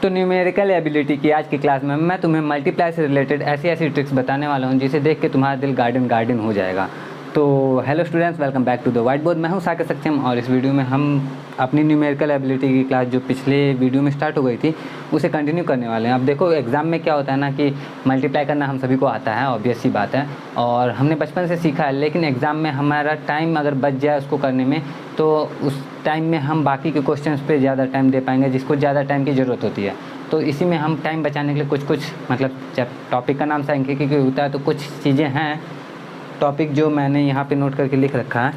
तो numerical ability की आज की क्लास में मैं तुम्हें मल्टीप्लाई से रिलेटेड ऐसी ऐसी ट्रिक्स बताने वाला हूं जिसे देख के तुम्हारा दिल गार्डन गार्डन हो जाएगा। तो hello students, welcome back to the white board. मैं हूं साकेत सक्षम और इस वीडियो में हम अपनी न्यूमेरिकल एबिलिटी की क्लास जो पिछले वीडियो में स्टार्ट हो गई थी उसे कंटिन्यू करने वाले हैं। अब देखो एग्ज़ाम में क्या होता है ना कि मल्टीप्लाई करना हम सभी को आता है, ऑब्वियस सी बात है, और हमने बचपन से सीखा है, लेकिन एग्ज़ाम में हमारा टाइम अगर बच जाए उसको करने में तो उस टाइम में हम बाकी के क्वेश्चंस पे ज़्यादा टाइम दे पाएंगे जिसको ज़्यादा टाइम की ज़रूरत होती है। तो इसी में हम टाइम बचाने के लिए कुछ मतलब जब टॉपिक का नाम सांख्यिकी होता है तो कुछ चीज़ें हैं टॉपिक जो मैंने यहाँ पे नोट करके लिख रखा है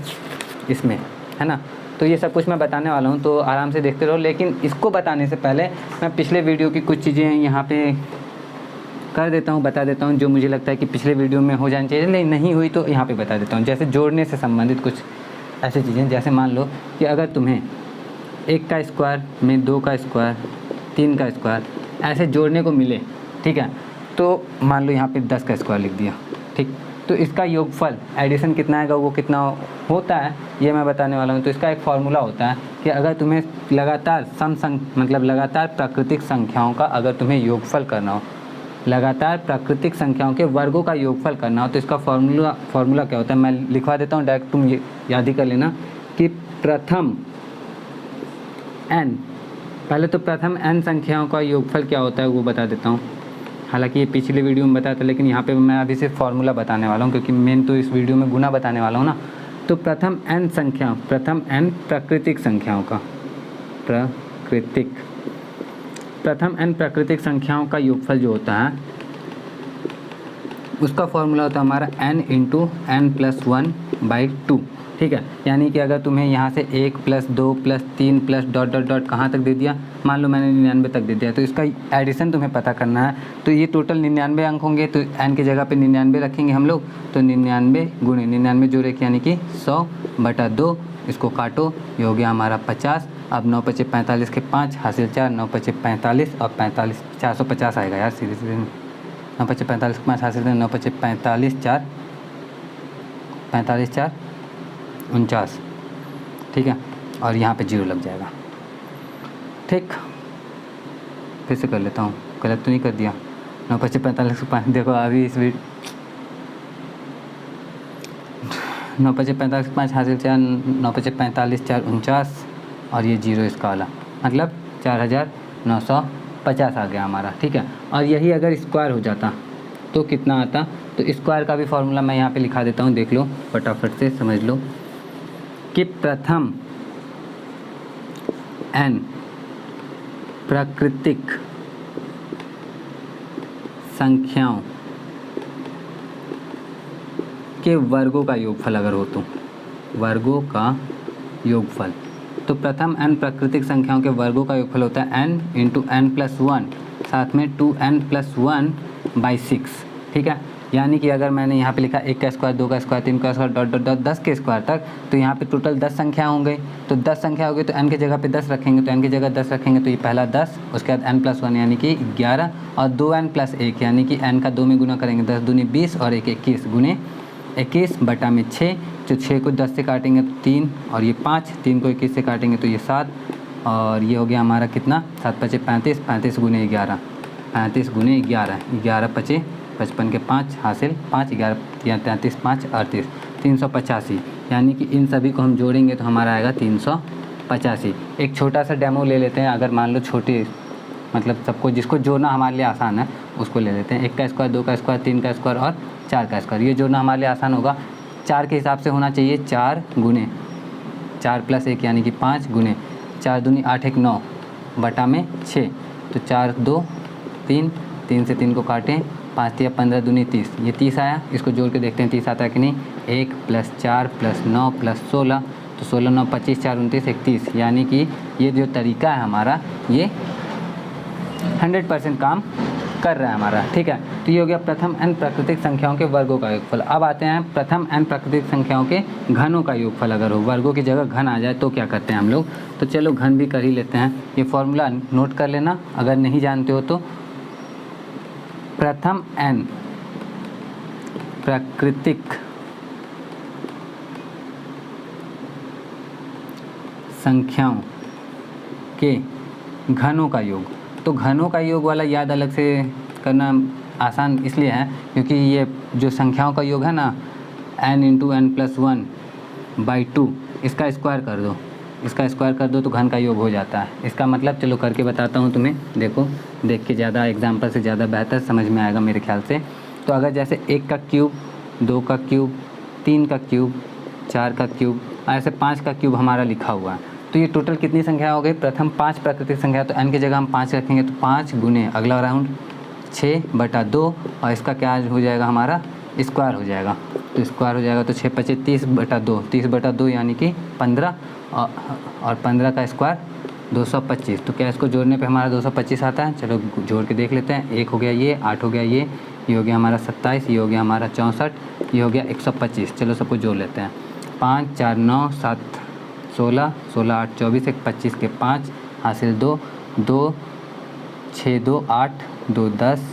इसमें, है ना। तो ये सब कुछ मैं बताने वाला हूँ, तो आराम से देखते रहो। लेकिन इसको बताने से पहले मैं पिछले वीडियो की कुछ चीज़ें यहाँ पे कर देता हूँ, बता देता हूँ जो मुझे लगता है कि पिछले वीडियो में हो जानी चाहिए, लेकिन नहीं हुई तो यहाँ पे बता देता हूँ। जैसे जोड़ने से संबंधित कुछ ऐसी चीज़ें, जैसे मान लो कि अगर तुम्हें 1 का स्क्वायर में 2 का स्क्वायर 3 का स्क्वायर ऐसे जोड़ने को मिले, ठीक है, तो मान लो यहाँ पे 10 का स्क्वायर लिख दिया, ठीक। तो इसका योगफल एडिशन कितना आएगा, वो कितना होता है ये मैं बताने वाला हूँ। तो इसका एक फार्मूला होता है कि अगर तुम्हें लगातार मतलब लगातार प्राकृतिक संख्याओं का अगर तुम्हें योगफल करना हो, लगातार प्राकृतिक संख्याओं के वर्गों का योगफल करना हो, तो इसका फार्मूला क्या होता है मैं लिखवा देता हूँ, डायरेक्ट तुम ये याद ही कर लेना कि प्रथम n, पहले तो प्रथम n संख्याओं का योगफल क्या होता है वो बता देता हूँ। हालांकि ये पिछले वीडियो में बताया था, लेकिन यहाँ पे मैं अभी सिर्फ फार्मूला बताने वाला हूँ क्योंकि मेन तो इस वीडियो में गुना बताने वाला हूँ ना। तो प्रथम n प्राकृतिक संख्याओं का प्रथम n प्राकृतिक संख्याओं का योगफल जो होता है उसका फॉर्मूला होता है हमारा n इंटू n+1/2, ठीक है। यानी कि अगर तुम्हें यहाँ से 1 + 2 + 3 + डॉट डॉट डॉट कहाँ तक दे दिया, मान लो मैंने 99 तक दे दिया, तो इसका एडिशन तुम्हें पता करना है। तो ये टोटल 99 अंक होंगे, तो n की जगह पे 99 रखेंगे हम लोग। तो 99 गुणे 99 जोड़े यानी कि 100/2, इसको काटो, ये हो गया हमारा 50। अब 9 × 5 = 45 के 5 हासिल 4, 9 × 5 = 45 और 45 450 आएगा यार, सीधे सीधे 9 × 5 = 45 के 5 हासिल 9 × 5 = 45 4 49, ठीक है। और यहाँ पे 0 लग जाएगा, ठीक। फिर से कर लेता हूँ, गलत तो नहीं कर दिया। 9 × 5 = 45 के 5, देखो अभी इस 9 × 5 = 45 के 5 हासिल 4, 9 × 5 = 45 4 49 और ये 0 इसका वाला, मतलब 4950 आ गया हमारा, ठीक है। और यही अगर स्क्वायर हो जाता तो कितना आता, तो स्क्वायर का भी फार्मूला मैं यहाँ पे लिखा देता हूँ, देख लो फटाफट से समझ लो कि प्रथम n प्राकृतिक संख्याओं के वर्गों का योगफल अगर हो तो वर्गों का योगफल, तो प्रथम n प्राकृतिक संख्याओं के वर्गों का योगफल होता है n इंटू n+1 साथ में 2n+1/6, ठीक है। यानी कि अगर मैंने यहाँ पे लिखा 1 का स्क्वायर 2 का स्क्वायर 3 का स्क्वायर डॉट डॉट डॉट 10 के स्क्वायर तक, तो यहाँ पे टोटल 10 संख्या होंगे। तो 10 संख्या हो गई तो n की जगह पे 10 रखेंगे, तो n की जगह 10 रखेंगे तो ये पहला 10, उसके बाद n+1 यानी कि 11 और 2n+1 यानी कि n का 2 में गुना करेंगे, 10 दूनी 20 और 1 21 गुने 21/6, जो 6 को 10 से काटेंगे तो 3 और ये 5, 3 को 21 से काटेंगे तो ये 7 और ये हो गया हमारा कितना 7 × 5 = 35, 35 गुने 11, 35 गुने 11, 11 × 5 = 55 के 5 हासिल 5, 11 × 33 5 38, 385। यानी कि इन सभी को हम जोड़ेंगे तो हमारा आएगा 385। एक छोटा सा डेमो ले लेते हैं, अगर मान लो छोटे मतलब सबको जिसको जोड़ना हमारे लिए आसान है उसको ले लेते हैं। 1 का स्क्वायर 2 का स्क्वायर 3 का स्क्वायर और 4 का स्क्वायर, ये जोड़ना हमारे लिए आसान होगा। 4 के हिसाब से होना चाहिए, 4 गुने 4 + 1 यानी कि 5 गुने 4 दूनी 8 1 9 बटा में 6, तो 4 2 3, 3 से 3 को काटें, 5 × 15 दूनी 30, ये 30 आया। इसको जोड़ के देखते हैं 30 आता है कि नहीं। 1 + 4 + 9 + 16, तो 16 9 25 4 29 31, यानी कि ये जो तरीका है हमारा ये 100% काम कर रहा है हमारा, ठीक है। तो ये हो गया प्रथम n प्राकृतिक संख्याओं के वर्गों का योगफल। अब आते हैं प्रथम n प्राकृतिक संख्याओं के घनों का योगफल। अगर हो वर्गों की जगह घन आ जाए तो क्या करते हैं हम लोग, तो चलो घन भी कर ही लेते हैं। ये फॉर्मूला नोट कर लेना अगर नहीं जानते हो तो। प्रथम n प्राकृतिक संख्याओं के घनों का योग, तो घनों का योग वाला याद अलग से करना आसान इसलिए है क्योंकि ये जो संख्याओं का योग है ना, n इंटू एन प्लस 1/2, इसका स्क्वायर कर दो, इसका स्क्वायर कर दो तो घन का योग हो जाता है। इसका मतलब चलो करके बताता हूँ तुम्हें, देखो देख के ज़्यादा एग्जाम्पल से ज़्यादा बेहतर समझ में आएगा मेरे ख्याल से। तो अगर जैसे 1 का क्यूब, 2 का क्यूब, 3 का क्यूब, 4 का क्यूब, ऐसे 5 का क्यूब हमारा लिखा हुआ है, तो ये टोटल कितनी संख्या हो गई? प्रथम 5 प्राकृतिक संख्या, तो n की जगह हम 5 रखेंगे तो 5 गुने अगला राउंड 6/2 और इसका क्या हो जाएगा हमारा स्क्वायर हो जाएगा। तो स्क्वायर हो जाएगा तो 6 × 5 = 30/2, 30/2 यानी कि 15 और 15 का स्क्वायर 225। तो क्या इसको जोड़ने पे हमारा 225 आता है? चलो जोड़ के देख लेते हैं। 1 हो गया ये, 8 हो गया ये हो गया हमारा 27, ये हो गया हमारा 64, ये हो गया 125। चलो सबको जोड़ लेते हैं। 5 4 9 7 16, 16 8 24, 1 25 के 5 हासिल 2, 2 6 2 8, 2 10,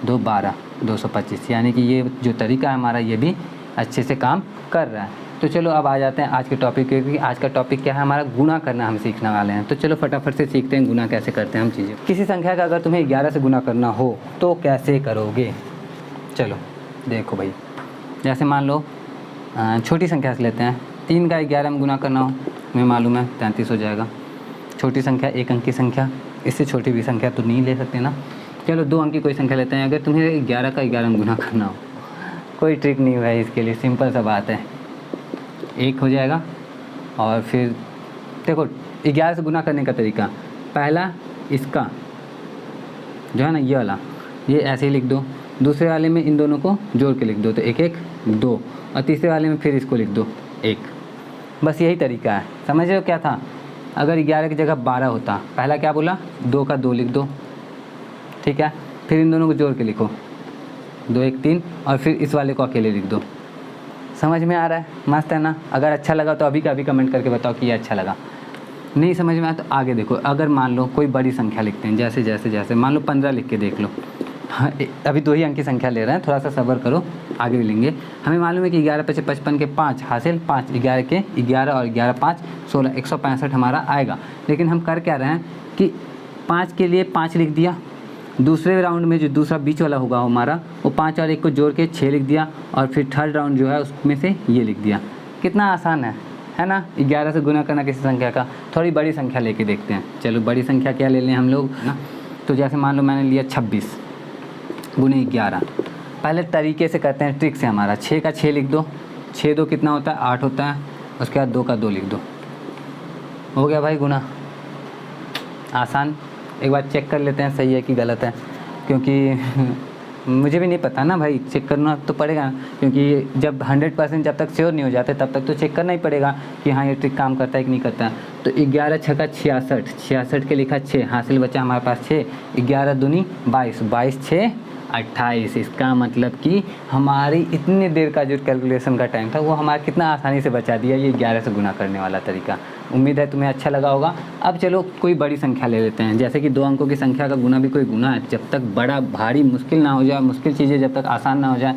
2 12, 225। यानी कि ये जो तरीका है हमारा ये भी अच्छे से काम कर रहा है। तो चलो अब आ जाते हैं आज के टॉपिक पे, क्योंकि आज का टॉपिक क्या है हमारा, गुणा करना हम सीखने वाले हैं। तो चलो फटाफट से सीखते हैं गुणा कैसे करते हैं हम चीज़ें। किसी संख्या का अगर तुम्हें 11 से गुणा करना हो तो कैसे करोगे? चलो देखो भाई, जैसे मान लो छोटी संख्या से लेते हैं। 3 का 11 में गुणा करना हो, हमें मालूम है 33 हो जाएगा। छोटी संख्या 1 अंक की संख्या, इससे छोटी भी संख्या तो नहीं ले सकते ना। चलो 2 अंक की कोई संख्या लेते हैं। अगर तुम्हें 11 का 11 में गुणा करना हो, कोई ट्रिक नहीं है इसके लिए, सिंपल सा बात है, 1 हो जाएगा। और फिर देखो 11 से गुना करने का तरीका, पहला इसका जो है ना ये वाला, ये ऐसे ही लिख दो। दूसरे वाले में इन दोनों को जोड़ के लिख दो, तो 1 1 2, और तीसरे वाले में फिर इसको लिख दो 1। बस यही तरीका है। समझ रहे हो क्या था? अगर 11 की जगह 12 होता, पहला क्या बोला, 2 का 2 लिख दो, ठीक है। फिर इन दोनों को जोड़ के लिखो 2 1 3, और फिर इस वाले को अकेले लिख दो। समझ में आ रहा है? मस्त है ना? अगर अच्छा लगा तो अभी का अभी कमेंट करके बताओ कि ये अच्छा लगा। नहीं समझ में आया तो आगे देखो। अगर मान लो कोई बड़ी संख्या लिखते हैं, जैसे मान लो 15 लिख के देख लो। हाँ, अभी 2 ही अंक की संख्या ले रहे हैं, थोड़ा सा सब्र करो, आगे भी लेंगे। हमें मालूम है कि 11 × 5 = 55 के 5 हासिल 5, 11 के 11 और 11 5 16, 165 हमारा आएगा। लेकिन हम कर क्या रहे हैं कि 5 के लिए 5 लिख दिया, दूसरे राउंड में जो दूसरा बीच वाला होगा हमारा, वो 5 और 1 को जोड़ के 6 लिख दिया, और फिर थर्ड राउंड जो है उसमें से ये लिख दिया। कितना आसान है ना? 11 से गुना करना किसी संख्या का। थोड़ी बड़ी संख्या लेके देखते हैं। चलो बड़ी संख्या क्या ले लें हम लोग ना, तो जैसे मान लो मैंने लिया 26 गुने 11। पहले तरीके से करते हैं, ट्रिक से हमारा। 6 का 6 लिख दो, 6 2 कितना होता है? 8 होता है। उसके बाद 2 का 2 लिख दो, हो गया भाई गुना। आसान। एक बार चेक कर लेते हैं सही है कि गलत है, क्योंकि मुझे भी नहीं पता ना भाई, चेक करना तो पड़ेगा, क्योंकि जब 100% जब तक श्योर नहीं हो जाते तब तक तो चेक करना ही पड़ेगा कि हाँ ये ट्रिक काम करता है कि नहीं करता। तो 11 × 6 = 66, 66 के लिखा 6, हासिल बचा हमारे पास 6, 11 दूनी 22, 22 6 28। इसका मतलब कि हमारी इतनी देर का जो कैलकुलेशन का टाइम था वो हमारा कितना आसानी से बचा दिया ये 11 से गुना करने वाला तरीका। उम्मीद है तुम्हें अच्छा लगा होगा। अब चलो कोई बड़ी संख्या ले लेते हैं, जैसे कि 2 अंकों की संख्या का गुना भी कोई गुना है। जब तक बड़ा भारी मुश्किल ना हो जाए, मुश्किल चीज़ें जब तक आसान ना हो जाए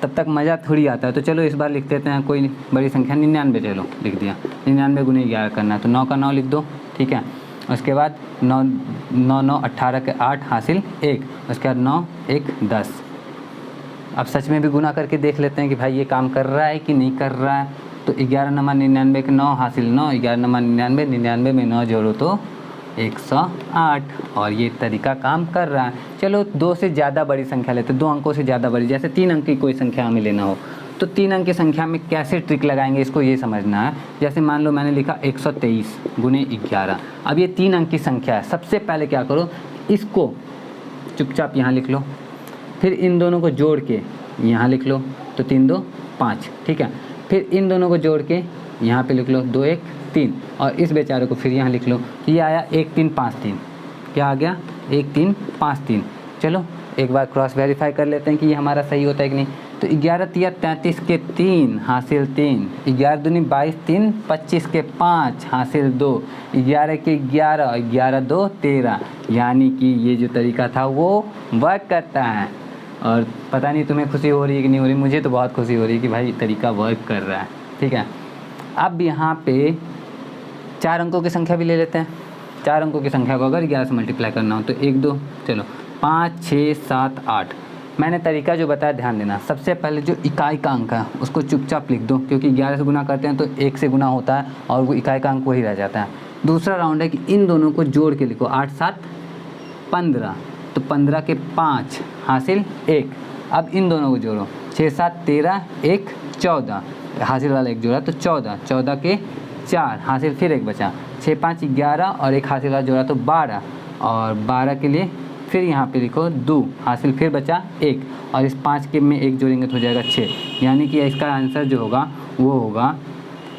तब तक मज़ा थोड़ी आता है। तो चलो इस बार लिख देते हैं कोई बड़ी संख्या, 99। चलो लिख दिया, 99 गुने 11 करना है, तो 9 का 9 लिख दो, ठीक है। उसके बाद 9 9 9 18 के 8 हासिल 1, उसके बाद 9 1 10। अब सच में भी गुना करके देख लेते हैं कि भाई ये काम कर रहा है कि नहीं कर रहा है। तो 11 9 99 के 9 हासिल 9, 11 9 99, 99 में 9 जोड़ो तो 108, और ये तरीका काम कर रहा है। चलो 2 से ज़्यादा बड़ी संख्या लेते, 2 अंकों से ज़्यादा बड़ी, जैसे 3 अंक की कोई संख्या हमें लेना हो तो 3 अंक की संख्या में कैसे ट्रिक लगाएंगे इसको ये समझना है। जैसे मान लो मैंने लिखा 123 गुने 11। अब ये 3 अंक की संख्या है। सबसे पहले क्या करो, इसको चुपचाप यहाँ लिख लो, फिर इन दोनों को जोड़ के यहाँ लिख लो, तो 3 2 5, ठीक है। फिर इन दोनों को जोड़ के यहाँ पे लिख लो 2 1 3, और इस बेचारे को फिर यहाँ लिख लो। ये आया 1 3 5 3, क्या आ गया 1 3 5 3। चलो एक बार क्रॉस वेरीफाई कर लेते हैं कि ये हमारा सही होता है कि नहीं। तो 11 3 33 के 3 हासिल 3, 11 दूनी 22 3 25 के 5 हासिल 2, 11 के 11 और 11 2 13। यानी कि ये जो तरीका था वो वर्क करता है। और पता नहीं तुम्हें खुशी हो रही है कि नहीं हो रही, मुझे तो बहुत खुशी हो रही है कि भाई तरीका वर्क कर रहा है, ठीक है। अब यहाँ पे 4 अंकों की संख्या भी ले लेते हैं। 4 अंकों की संख्या को अगर 11 से मल्टीप्लाई करना हो तो 1 2 चलो 5 6 7 8। मैंने तरीका जो बताया ध्यान देना, सबसे पहले जो इकाई का अंक है उसको चुपचाप लिख दो, क्योंकि 11 से गुना करते हैं तो 1 से गुना होता है और वो इकाई का अंक वही रह जाता है। दूसरा राउंड है कि इन दोनों को जोड़ के लिखो, 8 7 15, तो 15 के 5 हासिल 1। अब इन दोनों को जोड़ो, 6 7 13 1 14, हासिल वाला 1 जोड़ा तो 14, 14 के 4 हासिल फिर 1 बचा, 6 5 11 और 1 हासिल वाला जोड़ा तो 12, और 12 के लिए फिर यहाँ पे लिखो 2, हासिल फिर बचा 1, और इस 5 के में 1 जोड़ेंगे तो हो जाएगा 6, यानी कि इसका आंसर जो होगा वो होगा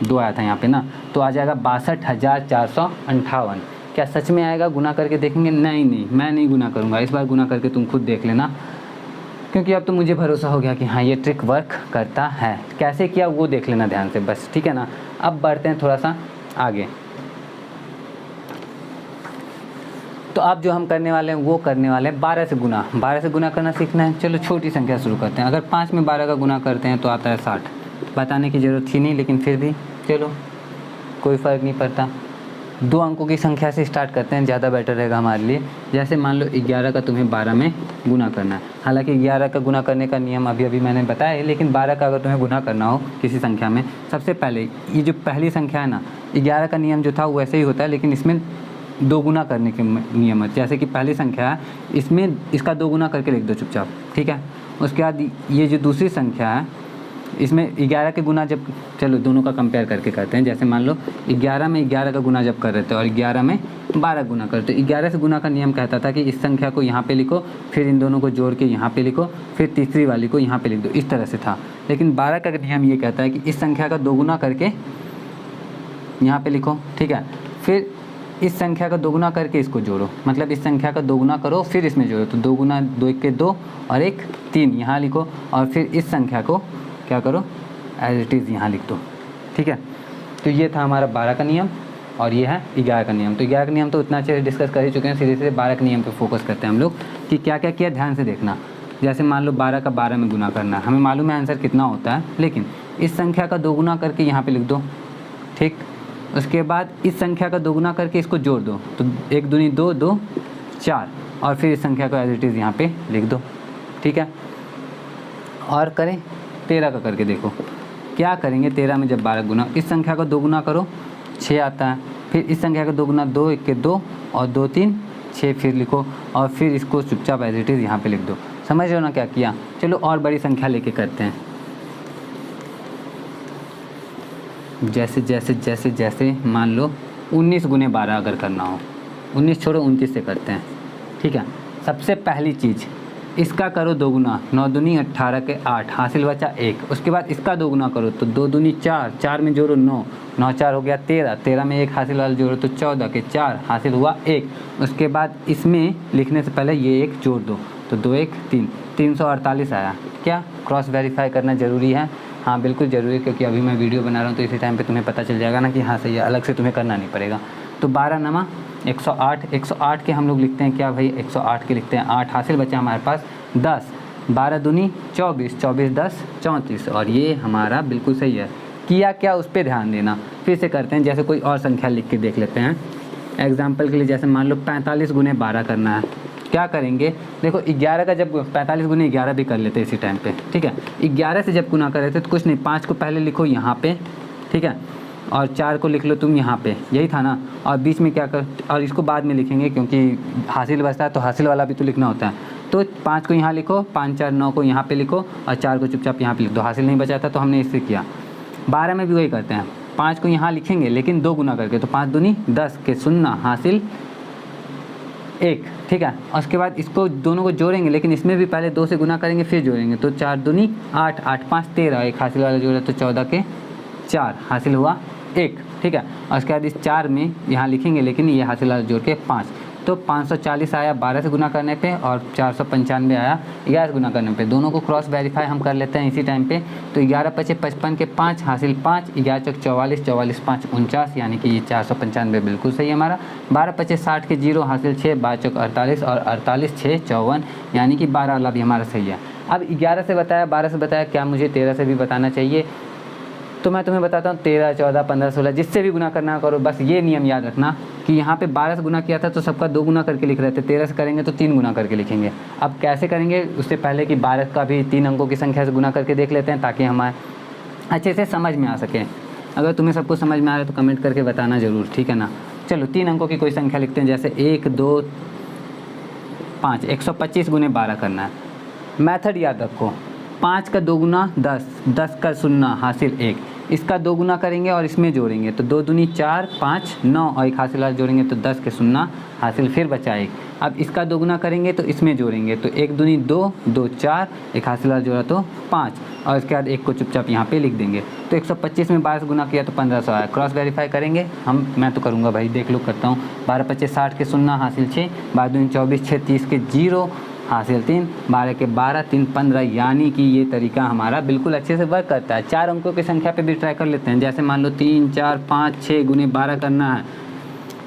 2 आया था यहाँ पे ना, तो आ जाएगा 62,458। क्या सच में आएगा? गुना करके देखेंगे? नहीं, मैं नहीं गुना करूँगा, इस बार गुना करके तुम खुद देख लेना, क्योंकि अब तो मुझे भरोसा हो गया कि हाँ ये ट्रिक वर्क करता है। कैसे किया वो देख लेना ध्यान से बस, ठीक है ना। अब बढ़ते हैं थोड़ा सा आगे। तो अब जो हम करने वाले हैं वो करने वाले हैं 12 से गुना। 12 से गुना करना सीखना है। चलो छोटी संख्या शुरू करते हैं। अगर 5 में 12 का गुना करते हैं तो आता है 60। बताने की ज़रूरत थी नहीं, लेकिन फिर भी चलो कोई फ़र्क नहीं पड़ता। 2 अंकों की संख्या से स्टार्ट करते हैं, ज़्यादा बेटर रहेगा हमारे लिए। जैसे मान लो 11 का तुम्हें 12 में गुना करना है। हालांकि 11 का गुना करने का नियम अभी मैंने बताया है, लेकिन 12 का अगर तुम्हें गुना करना हो किसी संख्या में, सबसे पहले ये जो पहली संख्या है ना, 11 का नियम जो था वो वैसे ही होता है, लेकिन इसमें 2 गुना करने के नियम है। जैसे कि पहली संख्या है, इसमें इसका 2 गुना करके लिख दो चुपचाप, ठीक है। उसके बाद ये जो दूसरी संख्या है, इसमें 11 के गुना जब, चलो दोनों का कंपेयर करके करते हैं। जैसे मान लो 11 में 11 का गुना जब कर रहे थे और 11 में 12 गुना करते, 11 से गुना का नियम कहता था कि इस संख्या को यहाँ पे लिखो, फिर इन दोनों को जोड़ के यहाँ पे लिखो, फिर तीसरी वाली को यहाँ पे लिख दो, इस तरह से था। लेकिन 12 का नियम ये कहता है कि इस संख्या का 2 गुना करके यहाँ पे लिखो, ठीक है। फिर इस संख्या का 2 गुना करके इसको जोड़ो, मतलब इस संख्या का 2 गुना करो फिर इसमें जोड़ो, तो 2 गुना 2 1 के 2 और 1 3 यहाँ लिखो, और फिर इस संख्या को क्या करो, एज इट इज़ यहाँ लिख दो, ठीक है। तो ये था हमारा 12 का नियम और ये है 11 का नियम। तो 11 का नियम तो उतना अच्छे से डिस्कस कर ही चुके हैं, सीधे सीधे 12 के नियम पे फोकस करते हैं हम लोग कि क्या क्या किया, ध्यान से देखना। जैसे मान लो 12 का 12 में गुना करना है, हमें मालूम है आंसर कितना होता है, लेकिन इस संख्या का 2 गुना करके यहाँ पर लिख दो, ठीक। उसके बाद इस संख्या का 2 गुना करके इसको जोड़ दो, तो 1 दूनी 2 2 4, और फिर इस संख्या को एज इट इज़ यहाँ पे लिख दो, ठीक है। और करें 13 का करके देखो क्या करेंगे। 13 में जब 12 गुना, इस संख्या का 2 गुना करो 6 आता है, फिर इस संख्या का 2 गुना 2 1 के 2 और 2 3 6 फिर लिखो, और फिर इसको चुपचाप एज इट इज़ यहाँ पे लिख दो। समझ रहे हो ना क्या किया। चलो और बड़ी संख्या लेके करते हैं। जैसे जैसे जैसे जैसे मान लो 19 गुने 12 अगर करना हो, 19 छोड़ो 29 से करते हैं, ठीक है। सबसे पहली चीज़ इसका करो 2 गुना, 9 दूनी 18 के 8, हासिल बचा 1। उसके बाद इसका 2 गुना करो तो 2 दूनी 4, 4 में जोड़ो 9, 9 4 हो गया 13, 13 में 1 हासिल वाला जोड़ो तो 14 के 4, हासिल हुआ 1। उसके बाद इसमें लिखने से पहले ये 1 जोड़ दो तो 2 1 3, 348 आया। क्या क्रॉस वेरीफाई करना ज़रूरी है? हाँ बिल्कुल ज़रूरी है, क्योंकि अभी मैं वीडियो बना रहा हूँ तो इसी टाइम पे तुम्हें पता चल जाएगा ना कि हाँ सही है, अलग से तुम्हें करना नहीं पड़ेगा। तो 12 नमा 108, 108 के हम लोग लिखते हैं क्या भाई, 108 के लिखते हैं 8, हासिल बचा हमारे पास 10, 12 दूनी 24, 24 10 34, और ये हमारा बिल्कुल सही है। किया क्या उस पर ध्यान देना। फिर से करते हैं, जैसे कोई और संख्या लिख के देख लेते हैं एग्जाम्पल के लिए। जैसे मान लो 45 गुने 12 करना है, क्या करेंगे देखो 11 का जब 45 गुने 11 भी कर लेते हैं इसी टाइम पे, ठीक है। 11 से जब गुना कर रहे थे तो कुछ नहीं, 5 को पहले लिखो यहाँ पे, ठीक है, और 4 को लिख लो तुम यहाँ पे, यही था ना। और बीच में क्या कर, और इसको बाद में लिखेंगे क्योंकि हासिल बचता है तो हासिल वाला भी तो लिखना होता है। तो 5 को यहाँ लिखो, 5 4 9 को यहाँ पे लिखो, और 4 को चुपचाप यहाँ पे लिख दो। हासिल नहीं बचा था तो हमने इससे किया। 12 में भी वही करते हैं, 5 को यहाँ लिखेंगे लेकिन 2 गुना करके, तो 5 दूनी 10 के 0, हासिल 1, ठीक है। और उसके बाद इसको दोनों को जोड़ेंगे, लेकिन इसमें भी पहले 2 से गुना करेंगे फिर जोड़ेंगे, तो 4 दूनी 8, 8 5 13, एक हासिल वाला जोड़ा तो 14 के 4, हासिल हुआ 1, ठीक है। और उसके बाद इस 4 में यहाँ लिखेंगे, लेकिन ये हासिल वाला जोड़ के 5, तो 540 आया 12 से गुना करने पे, और 495 आया 11 से गुना करने पे। दोनों को क्रॉस वेरीफाई हम कर लेते हैं इसी टाइम पे। तो 11 पचे 55 के 5, हासिल 5, 11 चौक 44, 44 5 49, यानी कि ये 495 बिल्कुल सही है हमारा। 12 पचे 60 के 0, हासिल 6, 12 चौक 48 और 48 6 54, यानी कि 12 वाला भी हमारा सही है। अब 11 से बताया, 12 से बताया, क्या मुझे 13 से भी बताना चाहिए? तो मैं तुम्हें बताता हूँ 13, 14, 15, 16 जिससे भी गुना करना करो। बस ये नियम याद रखना कि यहाँ पे 12 से गुना किया था तो सबका 2 गुना करके लिख रहे थे, 13 से करेंगे तो 3 गुना करके लिखेंगे। अब कैसे करेंगे उससे पहले कि 12 का भी 3 अंकों की संख्या से गुना करके देख लेते हैं ताकि हमारे अच्छे से समझ में आ सके। अगर तुम्हें सब कुछ समझ में आ रहा है तो कमेंट करके बताना ज़रूर, ठीक है ना। चलो 3 अंकों की कोई संख्या लिखते हैं, जैसे 1, 2, 5, 125 गुने 12 करना है। मेथड याद रखो, 5 का 2 गुना 10, 10 का 0 हासिल 1, इसका 2 गुना करेंगे और इसमें जोड़ेंगे तो 2 दूनी 4, 5, 9 और एक हासिल वाला जोड़ेंगे तो 10 के 0 हासिल फिर बचा 1। अब इसका 2 गुना करेंगे तो इसमें जोड़ेंगे तो 1 दूनी 2, 2 4, एक हासिल वाला जोड़ा तो 5 और इसके बाद 1 को चुपचाप यहाँ पे लिख देंगे। तो 125 में 12 से गुना किया तो 1500 आया। क्रॉस वेरीफाई करेंगे मैं तो करूँगा भाई, देख लो करता हूँ। 12 25 60 के 0 हासिल 6, 12 दूनी 24, 6 30 के 0 हासिल 3, 12 के 12, 3 15। यानी कि ये तरीका हमारा बिल्कुल अच्छे से वर्क करता है। 4 अंकों की संख्या पे भी ट्राई कर लेते हैं, जैसे मान लो 3, 4, 5, 6 गुने 12 करना है।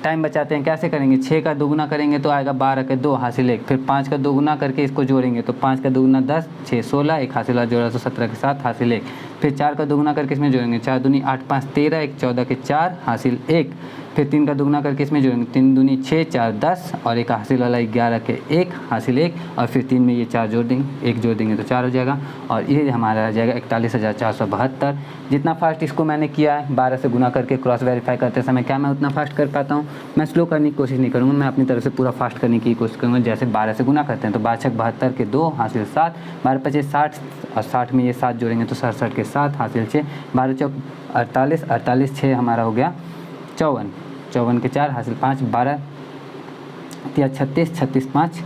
टाइम बचाते हैं, कैसे करेंगे, 6 का 2 गुना करेंगे तो आएगा 12 के 2 हासिल 1, फिर 5 का 2 गुना करके इसको जोड़ेंगे तो 5 का 2 गुना 10, 6 16, एक हासिल वाला जोड़ा तो 17 के 7 हासिल 1, फिर 4 का 2 गुना करके इसमें जोड़ेंगे 4 दूनी 8 5 13, एक 14 के 4 हासिल 1, फिर 3 का 2 गुना करके इसमें जोड़ेंगे 3 दूनी 6 4 10 और एक हासिल वाला 11 के 1 हासिल 1 और फिर 3 में ये 4 जोड़ देंगे, 1 जोड़ देंगे तो 4 हो जाएगा और ये हमारा आ जाएगा 41,472। जितना फास्ट इसको मैंने किया है 12 से गुना करके क्रॉस वेरीफाई करते समय, क्या मैं उतना फास्ट कर पाता हूँ? मैं स्लो करने की कोशिश नहीं करूँगा, मैं अपनी तरफ से पूरा फास्ट करने की कोशिश करूँगा। जैसे 12 से गुना करते हैं तो 12 6 72 के 2 हासिल 7, 12 25 60 और 60 में ये 7 जोड़ेंगे तो 67 के 7 हासिल 6, 12 चौक 48, 48 6 हमारा हो गया 54, 54 के 4 हासिल 5, 12 या 36, 36 5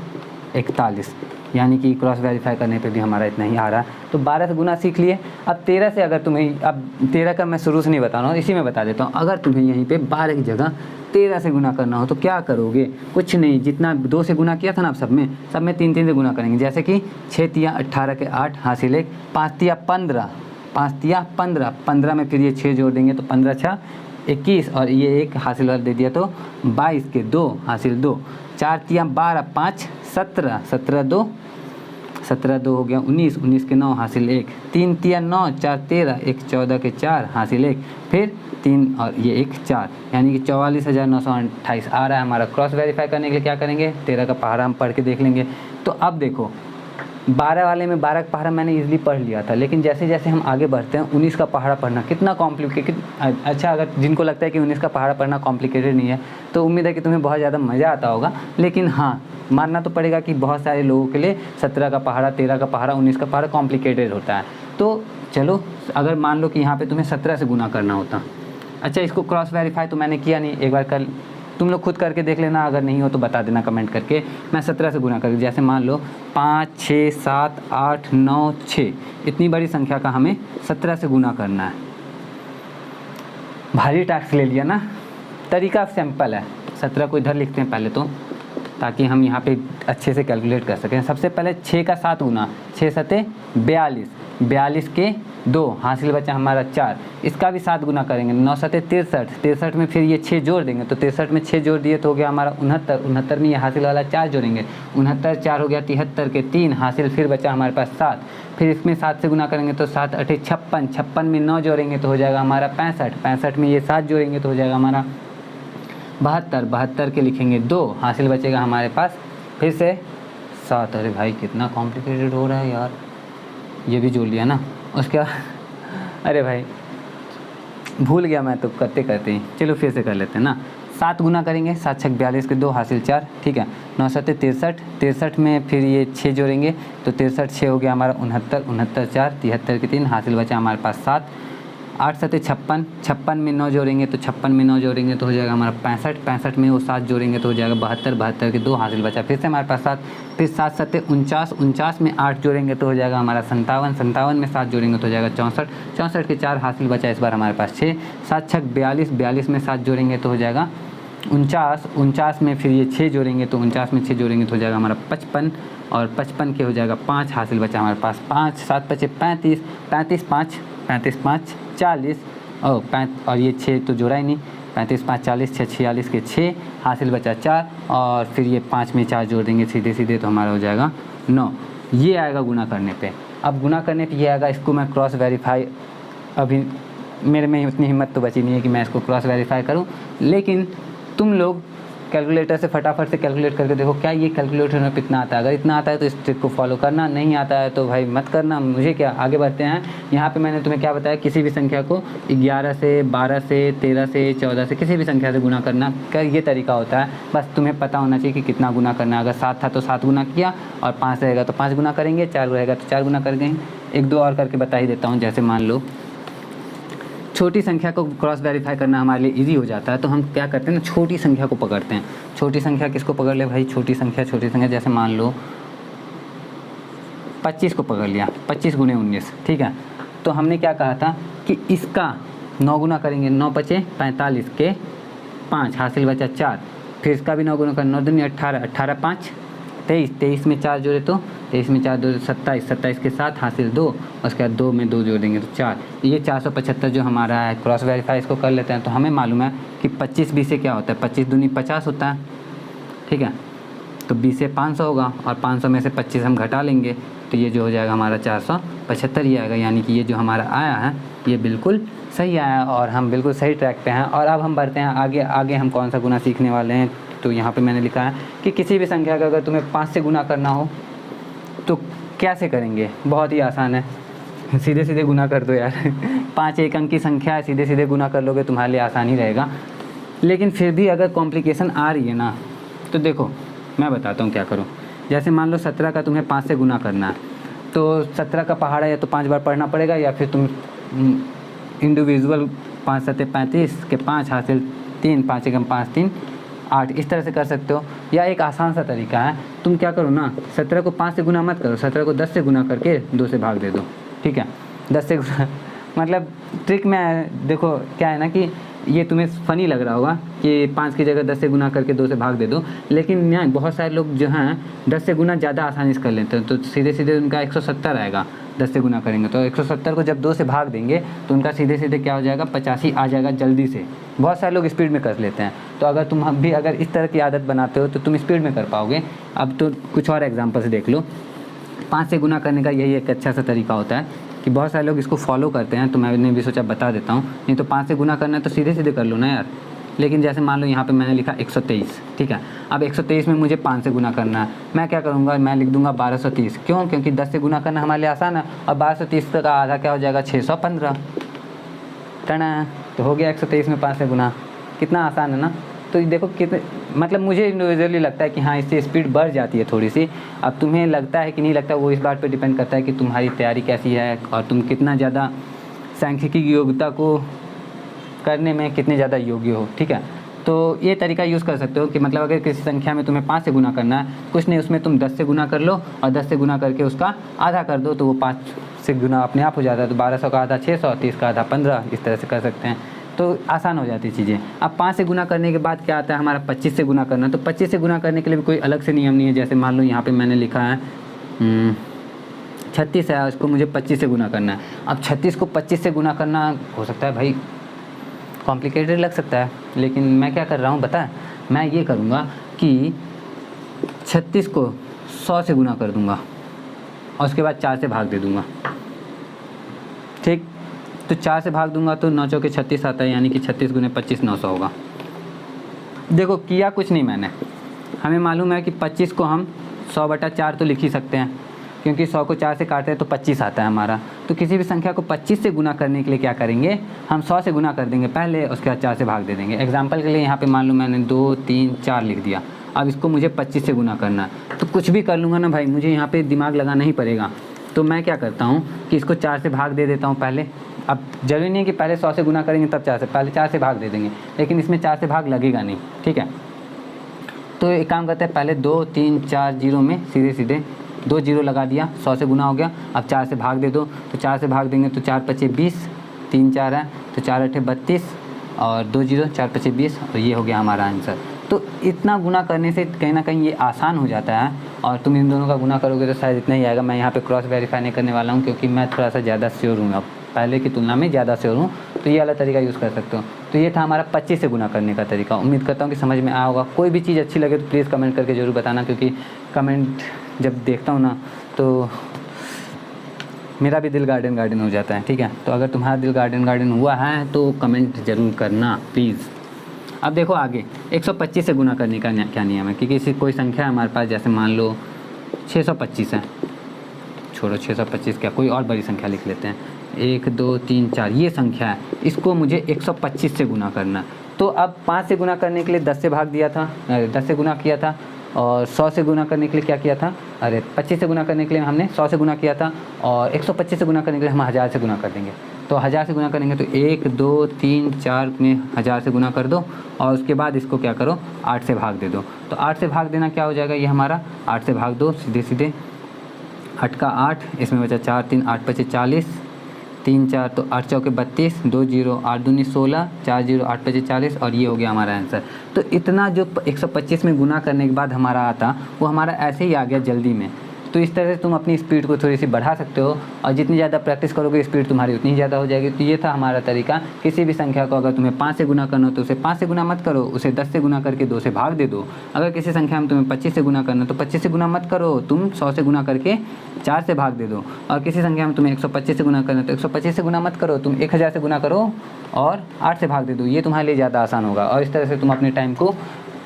41। यानी कि क्रॉस वेरीफाई करने पे भी हमारा इतना ही आ रहा है। तो 12 से गुना सीख लिए। अब 13 से अगर तुम्हें, अब 13 का मैं शुरू से नहीं बता रहा हूँ, इसी में बता देता हूँ। अगर तुम्हें यहीं पे 12 की जगह 13 से गुना करना हो तो क्या करोगे? कुछ नहीं, जितना 2 से गुना किया था ना आप सब में 3 3 से गुना करेंगे। जैसे कि 6 तिया 18 के 8 हासिल 1, 5 तिया 15, 5 तिया 15, 15 में फिर ये 6 जोड़ देंगे तो 15 6 21 और ये एक हासिल वाला दे दिया तो 22 के 2 हासिल 2, 4 तिया 12, 5 17, 17 2, 17 2 हो गया 19, 19 के 9 हासिल 1, 3 तिया 9, 4 13, एक 14 के 4 हासिल 1, फिर 3 और ये एक 4, यानी कि 44,928 आ रहा है हमारा। क्रॉस वेरीफाई करने के लिए क्या करेंगे? 13 का पहाड़ा हम पढ़ के देख लेंगे। तो अब देखो 12 वाले में 12 का पहाड़ा मैंने इजीली पढ़ लिया था, लेकिन जैसे जैसे हम आगे बढ़ते हैं 19 का पहाड़ा पढ़ना कितना कॉम्प्लिकेटेड। अच्छा, अगर जिनको लगता है कि 19 का पहाड़ा पढ़ना कॉम्प्लिकेटेड नहीं है तो उम्मीद है कि तुम्हें बहुत ज़्यादा मज़ा आता होगा। लेकिन हाँ, मानना तो पड़ेगा कि बहुत सारे लोगों के लिए 17 का पहाड़ा, 13 का पहाड़ा, 19 का पहाड़ा कॉम्प्लिकेटेड होता है। तो चलो, अगर मान लो कि यहाँ पर तुम्हें 17 से गुना करना होता। अच्छा, इसको क्रॉस वेरीफाई तो मैंने किया नहीं, एक बार कर तुम लोग खुद करके देख लेना, अगर नहीं हो तो बता देना कमेंट करके। मैं 17 से गुना करके, जैसे मान लो 5 6 7 8 9 6, इतनी बड़ी संख्या का हमें 17 से गुना करना है। भारी टास्क ले लिया ना। तरीका सिंपल है। 17 को इधर लिखते हैं पहले तो, ताकि हम यहाँ पे अच्छे से कैलकुलेट कर सकें। सबसे पहले 6 का 7 गुना, 6 7 42, 42 के 2 हासिल बचा हमारा 4, इसका भी 7 गुना करेंगे। 9 7 63, 63 में फिर ये 6 जोड़ देंगे तो 63 में 6 जोड़ दिए तो हो गया हमारा 69, 69 में ये हासिल वाला 4 जोड़ेंगे, 69 4 हो गया 73 के 3 हासिल, फिर बचा हमारे पास 7, फिर इसमें 7 से गुना करेंगे तो 7 8 56, 56 में 9 जोड़ेंगे तो हो जाएगा हमारा 65, 65 में ये 7 जोड़ेंगे तो हो जाएगा हमारा 72, 72 के लिखेंगे 2 हासिल बचेगा हमारे पास फिर से 7। अरे भाई कितना कॉम्प्लिकेटेड हो रहा है यार, ये भी जोड़ लिया ना। उसके बाद अरे भाई भूल गया मैं तो करते करते ही। चलो फिर से कर लेते हैं ना। 7 गुना करेंगे, 7 6 42 के 2 हासिल 4, ठीक है। 9 7 63, 63 में फिर ये 6 जोड़ेंगे तो 63 6 हो गया हमारा 69, 69 4 73 के 3 हासिल बचा हमारे पास 7, 8 7 56, 56 में 9 जोड़ेंगे तो 56 में 9 जोड़ेंगे तो हो जाएगा हमारा 65, 65 में वो 7 जोड़ेंगे तो हो जाएगा 72, 72 के 2 हासिल बचा फिर से हमारे पास 7, फिर 7 7 49, 49 में 8 जोड़ेंगे तो हो जाएगा हमारा 57, 57 में 7 जोड़ेंगे तो हो जाएगा 64, 64 के 4 हासिल बचा इस बार हमारे पास 6, 7 6 42, 42 में 7 जोड़ेंगे तो हो जाएगा 49, 49 में फिर ये 6 जोड़ेंगे तो 49 में 6 जोड़ेंगे तो हो जाएगा हमारा 55 और 55 के हो जाएगा 5 हासिल बचा हमारे पास 5, 7 5 35, 35 5 35 5 40 और ये 6 तो जोड़ा ही नहीं, 35 5 40, 6 46 के 6 हासिल बचा 4 और फिर ये 5 में 4 जोड़ देंगे सीधे सीधे तो हमारा हो जाएगा 9। ये आएगा गुना करने पे। अब गुना करने पे ये आएगा, इसको मैं क्रॉस वेरीफाई अभी मेरे में उतनी हिम्मत तो बची नहीं है कि मैं इसको क्रॉस वेरीफाई करूं। लेकिन तुम लोग कैलकुलेटर से फटाफट से कैलकुलेट करके देखो क्या ये कैलकुलेटर में कितना आता है। अगर इतना आता है तो इस ट्रिक को फॉलो करना, नहीं आता है तो भाई मत करना, मुझे क्या। आगे बढ़ते हैं। यहाँ पे मैंने तुम्हें क्या बताया, किसी भी संख्या को 11 से, 12 से, 13 से, 14 से, किसी भी संख्या से गुना करना का ये तरीका होता है। बस तुम्हें पता होना चाहिए कि कितना गुना करना है। अगर 7 था तो 7 गुना किया, और 5 रहेगा तो 5 गुना करेंगे, 4 रहेगा तो 4 गुना करेंगे। एक दो और करके बता ही देता हूँ। जैसे मान लो छोटी संख्या को क्रॉस वेरीफाई करना हमारे लिए इजी हो जाता है, तो हम क्या करते हैं ना, छोटी संख्या को पकड़ते हैं। छोटी संख्या किसको पकड़ ले भाई, छोटी संख्या जैसे मान लो 25 को पकड़ लिया, 25 गुने 19, ठीक है। तो हमने क्या कहा था कि इसका 9 गुना करेंगे, 9 पचे 45 के 5 हासिल बचा 4, फिर इसका भी 9 गुना कर, 9 दूनी 18, 18 5 23, 23 में 4 जोड़े तो 23 में 4 जोड़े 27, 27 के साथ हासिल 2, उसके बाद 2 में 2 जोड़ देंगे तो 4। ये 475 जो हमारा है। क्रॉस वेरीफाई इसको कर लेते हैं। तो हमें मालूम है कि 25 20 से क्या होता है, 25 दूनी 50 होता है, ठीक है। तो 20 से 500 होगा, और 500 में से 25 हम घटा लेंगे, तो ये जो हो जाएगा हमारा 475 ही आएगा। यानी कि ये जो हमारा आया है ये बिल्कुल सही आया, और हम बिल्कुल सही ट्रैक पे हैं। और अब हम बढ़ते हैं आगे। आगे हम कौन सा गुना सीखने वाले हैं, तो यहाँ पे मैंने लिखा है कि किसी भी संख्या का अगर तुम्हें 5 से गुना करना हो तो कैसे करेंगे। बहुत ही आसान है, सीधे सीधे गुना कर दो यार। 5 एक अंक की संख्या है, सीधे सीधे गुना कर लोगे, तुम्हारे लिए आसान ही रहेगा। लेकिन फिर भी अगर कॉम्प्लिकेशन आ रही है ना, तो देखो मैं बताता हूँ क्या करो। जैसे मान लो 17 का तुम्हें 5 से गुना करना है, तो 17 का पहाड़ा या तो 5 बार पढ़ना पड़ेगा, या फिर तुम इंडिविजुअल 5 7 35 के 5 हासिल 3, 5 एकम 5 3 8, इस तरह से कर सकते हो। या एक आसान सा तरीका है, तुम क्या करो ना, 17 को 5 से गुना मत करो, 17 को 10 से गुना करके 2 से भाग दे दो, ठीक है। 10 से मतलब ट्रिक में देखो क्या है ना कि ये तुम्हें फ़नी लग रहा होगा कि 5 की जगह 10 से गुना करके 2 से भाग दे दो, लेकिन यहाँ बहुत सारे लोग जो हैं 10 से गुना ज़्यादा आसानी से कर लेते हैं। तो सीधे सीधे उनका 170 आएगा, 10 से गुना करेंगे तो 170 को जब 2 से भाग देंगे तो उनका सीधे सीधे क्या हो जाएगा, 85 आ जाएगा जल्दी से। बहुत सारे लोग स्पीड में कर लेते हैं। तो अगर तुम भी अगर इस तरह की आदत बनाते हो तो तुम स्पीड में कर पाओगे। अब तो कुछ और एग्जाम्पल से देख लो। 5 से गुना करने का यही एक अच्छा सा तरीका होता है कि बहुत सारे लोग इसको फॉलो करते हैं, तो मैंने भी सोचा बता देता हूँ। नहीं तो 5 से गुना करना है तो सीधे सीधे कर लो ना यार। लेकिन जैसे मान लो यहाँ पे मैंने लिखा 123, ठीक है। अब 123 में मुझे 5 से गुना करना है, मैं क्या करूँगा, मैं लिख दूंगा 1230। क्यों? क्योंकि 10 से गुना करना हमारे लिए आसान है, और 1230 का आधा क्या हो जाएगा, 615 टना। तो हो गया 123 में 5 से गुना। कितना आसान है ना। तो देखो कितने, मतलब मुझे इंडिविजुअली लगता है कि हाँ इससे स्पीड बढ़ जाती है थोड़ी सी। अब तुम्हें लगता है कि नहीं लगता, वो इस बात पे डिपेंड करता है कि तुम्हारी तैयारी कैसी है और तुम कितना ज़्यादा सांख्यिकी योग्यता को करने में कितने ज़्यादा योग्य हो, ठीक है। तो ये तरीका यूज़ कर सकते हो कि मतलब अगर किसी संख्या में तुम्हें 5 से गुना करना है, कुछ नहीं, उसमें तुम 10 से गुना कर लो और 10 से गुना करके उसका आधा कर दो, तो वो 5 से गुना अपने आप हो जाता है। तो 1200 का आधा 600, 30 का आधा 15, इस तरह से कर सकते हैं। तो आसान हो जाती चीज़ें। अब 5 से गुना करने के बाद क्या आता है हमारा, 25 से गुना करना। तो 25 से गुना करने के लिए भी कोई अलग से नियम नहीं है। जैसे मान लो यहाँ पे मैंने लिखा है 36 है, उसको मुझे 25 से गुना करना है। अब 36 को 25 से गुना करना हो सकता है भाई कॉम्प्लिकेटेड लग सकता है, लेकिन मैं क्या कर रहा हूँ बता, मैं ये करूँगा कि 36 को 100 से गुना कर दूँगा और उसके बाद 4 से भाग दे दूँगा, ठीक। तो 4 से भाग दूंगा तो 9 चौके 36 आता है, यानी कि 36 गुने 25 900 होगा। देखो किया कुछ नहीं मैंने, हमें मालूम है कि 25 को हम 100/4 तो लिख ही सकते हैं, क्योंकि 100 को 4 से काटते हैं तो 25 आता है हमारा। तो किसी भी संख्या को 25 से गुना करने के लिए क्या करेंगे, हम 100 से गुना कर देंगे पहले, उसके बाद 4 से भाग दे देंगे। एग्जाम्पल के लिए यहाँ पे मान लो मैंने 2 3 4 लिख दिया। अब इसको मुझे 25 से गुना करना है, तो कुछ भी कर लूँगा ना भाई, मुझे यहाँ पर दिमाग लगाना ही पड़ेगा। तो मैं क्या करता हूँ कि इसको 4 से भाग दे देता हूँ पहले। अब जरूरी नहीं कि पहले 100 से गुना करेंगे तब 4 से, पहले 4 से भाग दे देंगे, लेकिन इसमें 4 से भाग लगेगा नहीं, ठीक है। तो एक काम करते हैं, पहले 2 3 4 जीरो में सीधे सीधे 2 जीरो लगा दिया, 100 से गुना हो गया। अब 4 से भाग दे दो, तो 4 से भाग देंगे तो 4 पचे 20, 3 4 है तो 4 8 32 और 2 जीरो, 4 पचे 20, और ये हो गया हमारा आंसर। तो इतना गुना करने से कहीं ना कहीं ये आसान हो जाता है, और तुम इन दोनों का गुना करोगे तो शायद इतना ही आएगा। मैं यहाँ पे क्रॉस वेरीफाई नहीं करने वाला हूँ, क्योंकि मैं थोड़ा सा ज़्यादा श्योर हूँ, अब पहले की तुलना में ज़्यादा श्योर हूँ, तो ये वाला तरीका यूज़ कर सकते हो। तो ये था हमारा 25 से गुना करने का तरीका। उम्मीद करता हूँ कि समझ में आया होगा। कोई भी चीज़ अच्छी लगे तो प्लीज़ कमेंट करके ज़रूर बताना, क्योंकि कमेंट जब देखता हूँ ना तो मेरा भी दिल गार्डन गार्डन हो जाता है, ठीक है। तो अगर तुम्हारा दिल गार्डन गार्डन हुआ है तो कमेंट ज़रूर करना प्लीज़। अब देखो आगे 125 से गुना करने का क्या नियम है, क्योंकि इसी कोई संख्या है हमारे पास, जैसे मान लो 625 है, छोड़ो 625 क्या, कोई और बड़ी संख्या लिख लेते हैं, 1 2 3 4 ये संख्या है, इसको मुझे 125 से गुना करना। तो अब 5 से गुना करने के लिए 10 से भाग दिया था, 10 से गुना किया था, और 100 से गुना करने के लिए क्या किया था, 25 से गुना करने के लिए हमने 100 से गुना किया था, और 125 से गुना करने के लिए हम 1000 से गुना कर देंगे। तो 1000 से गुना करेंगे तो 1 2 3 4 में 1000 से गुना कर दो, और उसके बाद इसको क्या करो 8 से भाग दे दो। तो 8 से भाग देना क्या हो जाएगा, ये हमारा 8 से भाग दो सीधे सीधे, 8 का 8, इसमें बचा 4 3 8 25 40, 3 4 तो 8 चौके 32, 2 0 8 दूनी 16, 4 0 8 25 40, और ये हो गया हमारा आंसर। तो इतना जो 125 में गुना करने के बाद हमारा आता वो हमारा ऐसे ही आ गया जल्दी में। तो इस तरह से तुम अपनी स्पीड को थोड़ी सी बढ़ा सकते हो, और जितनी ज़्यादा प्रैक्टिस करोगे स्पीड तुम्हारी उतनी ही ज़्यादा हो जाएगी। तो ये था हमारा तरीका, किसी भी संख्या को अगर तुम्हें 5 से गुना करना हो तो उसे 5 से गुना मत करो, उसे 10 से गुना करके 2 से भाग दे दो। अगर किसी संख्या में तुम्हें 25 से गुना करना हो तो 25 से गुना मत करो, तुम 100 से गुना करके 4 से भाग दे दो। और किसी संख्या में तुम्हें 125 से गुना करना है तो 125 से गुना मत करो, तुम 1000 से गुना करो और 8 से भाग दे दो। ये तुम्हारे लिए ज़्यादा आसान होगा, और इस तरह से तुम अपने टाइम को,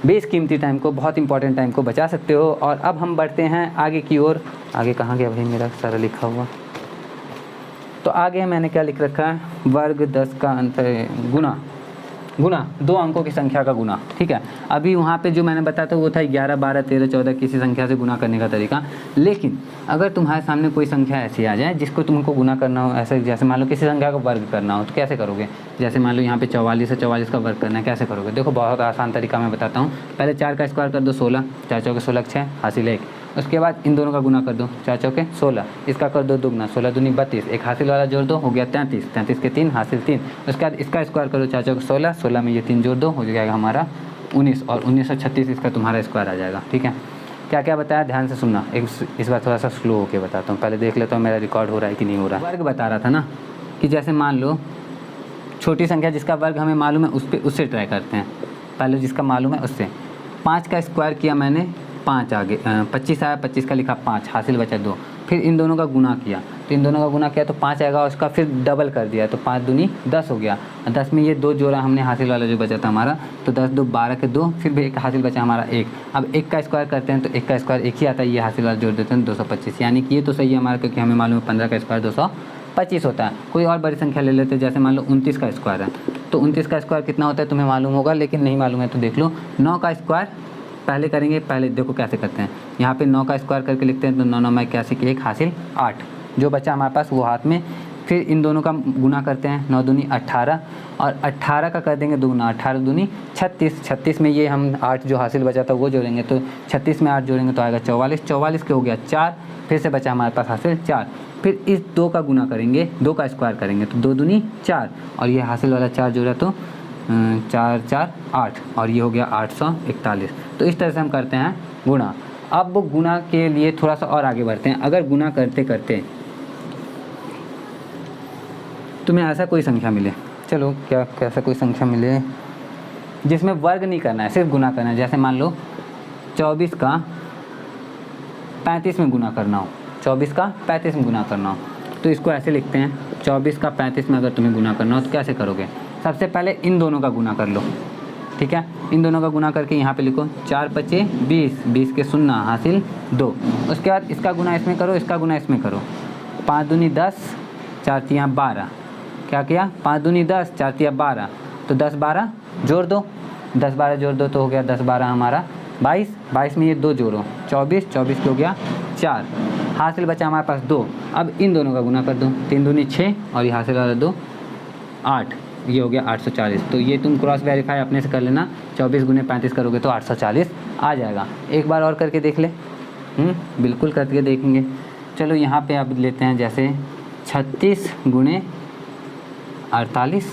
बेशकीमती टाइम को, बहुत इंपॉर्टेंट टाइम को बचा सकते हो। और अब हम बढ़ते हैं आगे की ओर। आगे कहाँ गया भाई मेरा सारा लिखा हुआ, तो आगे मैंने क्या लिख रखा है, वर्ग 10 का अंतर गुना, गुना 2 अंकों की संख्या का गुना, ठीक है। अभी वहाँ पे जो मैंने बताया था वो था 11 12 13 14 किसी संख्या से गुना करने का तरीका। लेकिन अगर तुम्हारे सामने कोई संख्या ऐसी आ जाए जिसको तुमको गुना करना हो, ऐसे जैसे मान लो किसी संख्या का वर्ग करना हो, तो कैसे करोगे। जैसे मान लो यहाँ पे 44 है, 44 का वर्ग करना है, कैसे करोगे। देखो बहुत आसान तरीका मैं बताता हूँ। पहले 4 का स्क्वायर कर दो 16, 4 चौके 16 6 हासिल 1। उसके बाद इन दोनों का गुना कर दो, 4 चौके 16, इसका कर दो दुगना, 16 दूनी 32, एक हासिल वाला जोड़ दो, हो गया 33, 33 के 3 हासिल 3। उसके बाद इसका स्क्वायर करो, 4 चौके 16, 16 में ये 3 जोड़ दो, हो जाएगा हमारा 19, और 1936 इसका तुम्हारा स्क्वायर आ जाएगा, ठीक है। क्या क्या बताया ध्यान से सुनना, इस बार थोड़ा सा स्लो होकर बताता हूँ, पहले देख लेता हूँ मेरा रिकॉर्ड हो रहा है कि नहीं हो रहा है। वर्ग बता रहा था ना, कि जैसे मान लो छोटी संख्या जिसका वर्ग हमें मालूम है उससे ट्राई करते हैं। पहले जिसका मालूम है उससे, 5 का स्क्वायर किया मैंने, 5 आगे 25 आया, 25 का लिखा 5, हासिल बचा 2। फिर इन दोनों का गुना किया, तो इन दोनों का गुना किया तो 5 आएगा, उसका फिर डबल कर दिया तो 5 दूनी 10 हो गया। 10 में ये 2 जोड़ा हमने, हासिल वाला जो बचा था हमारा, तो 10 2 12 के 2, फिर भी एक हासिल बचा हमारा 1। अब 1 का स्क्वायर करते हैं तो 1 का स्क्वायर 1 ही आता है, ये हासिल वाला जोड़ देते हैं 225, यानी कि ये तो सही है हमारा, क्योंकि हमें मालूम है 15 का स्क्वायर 225 होता है। कोई और बड़ी संख्या ले लेते हैं, जैसे मान लो 29 का स्क्वायर है, तो 29 का स्क्वायर कितना होता है तुम्हें मालूम होगा, लेकिन नहीं मालूम है तो देख लो। 9 का स्क्वायर पहले करेंगे, पहले देखो कैसे करते हैं। यहाँ पे 9 का स्क्वायर करके लिखते हैं, तो 9 9 में 81 की 1 हासिल 8, जो बचा हमारे पास वो हाथ में। फिर इन दोनों का गुना करते हैं, 9 दूनी 18, और 18 का कर देंगे दुगना, 18 दूनी 36, 36 में ये हम 8 जो हासिल बचा था वो जोड़ेंगे, तो 36 में 8 जोड़ेंगे तो आएगा 44, 44 के हो गया 4, फिर से बचा हमारे पास हासिल 4। फिर इस 2 का गुना करेंगे, 2 का स्क्वायर करेंगे तो 2 दूनी 4, और ये हासिल वाला 4 जोड़ा तो 4 4 8, और ये हो गया 841। तो इस तरह से हम करते हैं गुणा। अब वो गुणा के लिए थोड़ा सा और आगे बढ़ते हैं। अगर गुणा करते करते तुम्हें ऐसा कोई संख्या मिले, चलो क्या कैसा कोई संख्या मिले जिसमें वर्ग नहीं करना है, सिर्फ गुना करना है। जैसे मान लो 24 का 35 में गुना करना हो, 24 का 35 में गुना करना हो, तो इसको ऐसे लिखते हैं। 24 का 35 में अगर तुम्हें गुना करना हो तो कैसे करोगे, सबसे पहले इन दोनों का गुना कर लो, ठीक है। इन दोनों का गुना करके यहाँ पे लिखो 4 5 20, 20 के 0 हासिल 2। उसके बाद इसका गुना इसमें करो, इसका गुना इसमें करो, 5 दूनी 10, 4 तियाँ 12, क्या किया 5 दूनी 10, 4 तियाँ 12, तो 10 12 जोड़ दो, 10 12 जोड़ दो तो हो गया 10 12 हमारा 22, 22 में ये 2 जोड़ो 24, 24 के हो गया 4, हासिल बचा हमारे पास 2। अब इन दोनों का गुना कर दो, 3 दूनी 6, और ये हासिल वाला 2 8, ये हो गया 840। तो ये तुम क्रॉस वेरीफाई अपने से कर लेना, 24 गुने 35 करोगे तो 840 आ जाएगा। एक बार और करके देख ले, बिल्कुल करके देखेंगे। चलो यहाँ पे अब लेते हैं जैसे 36 गुने 48।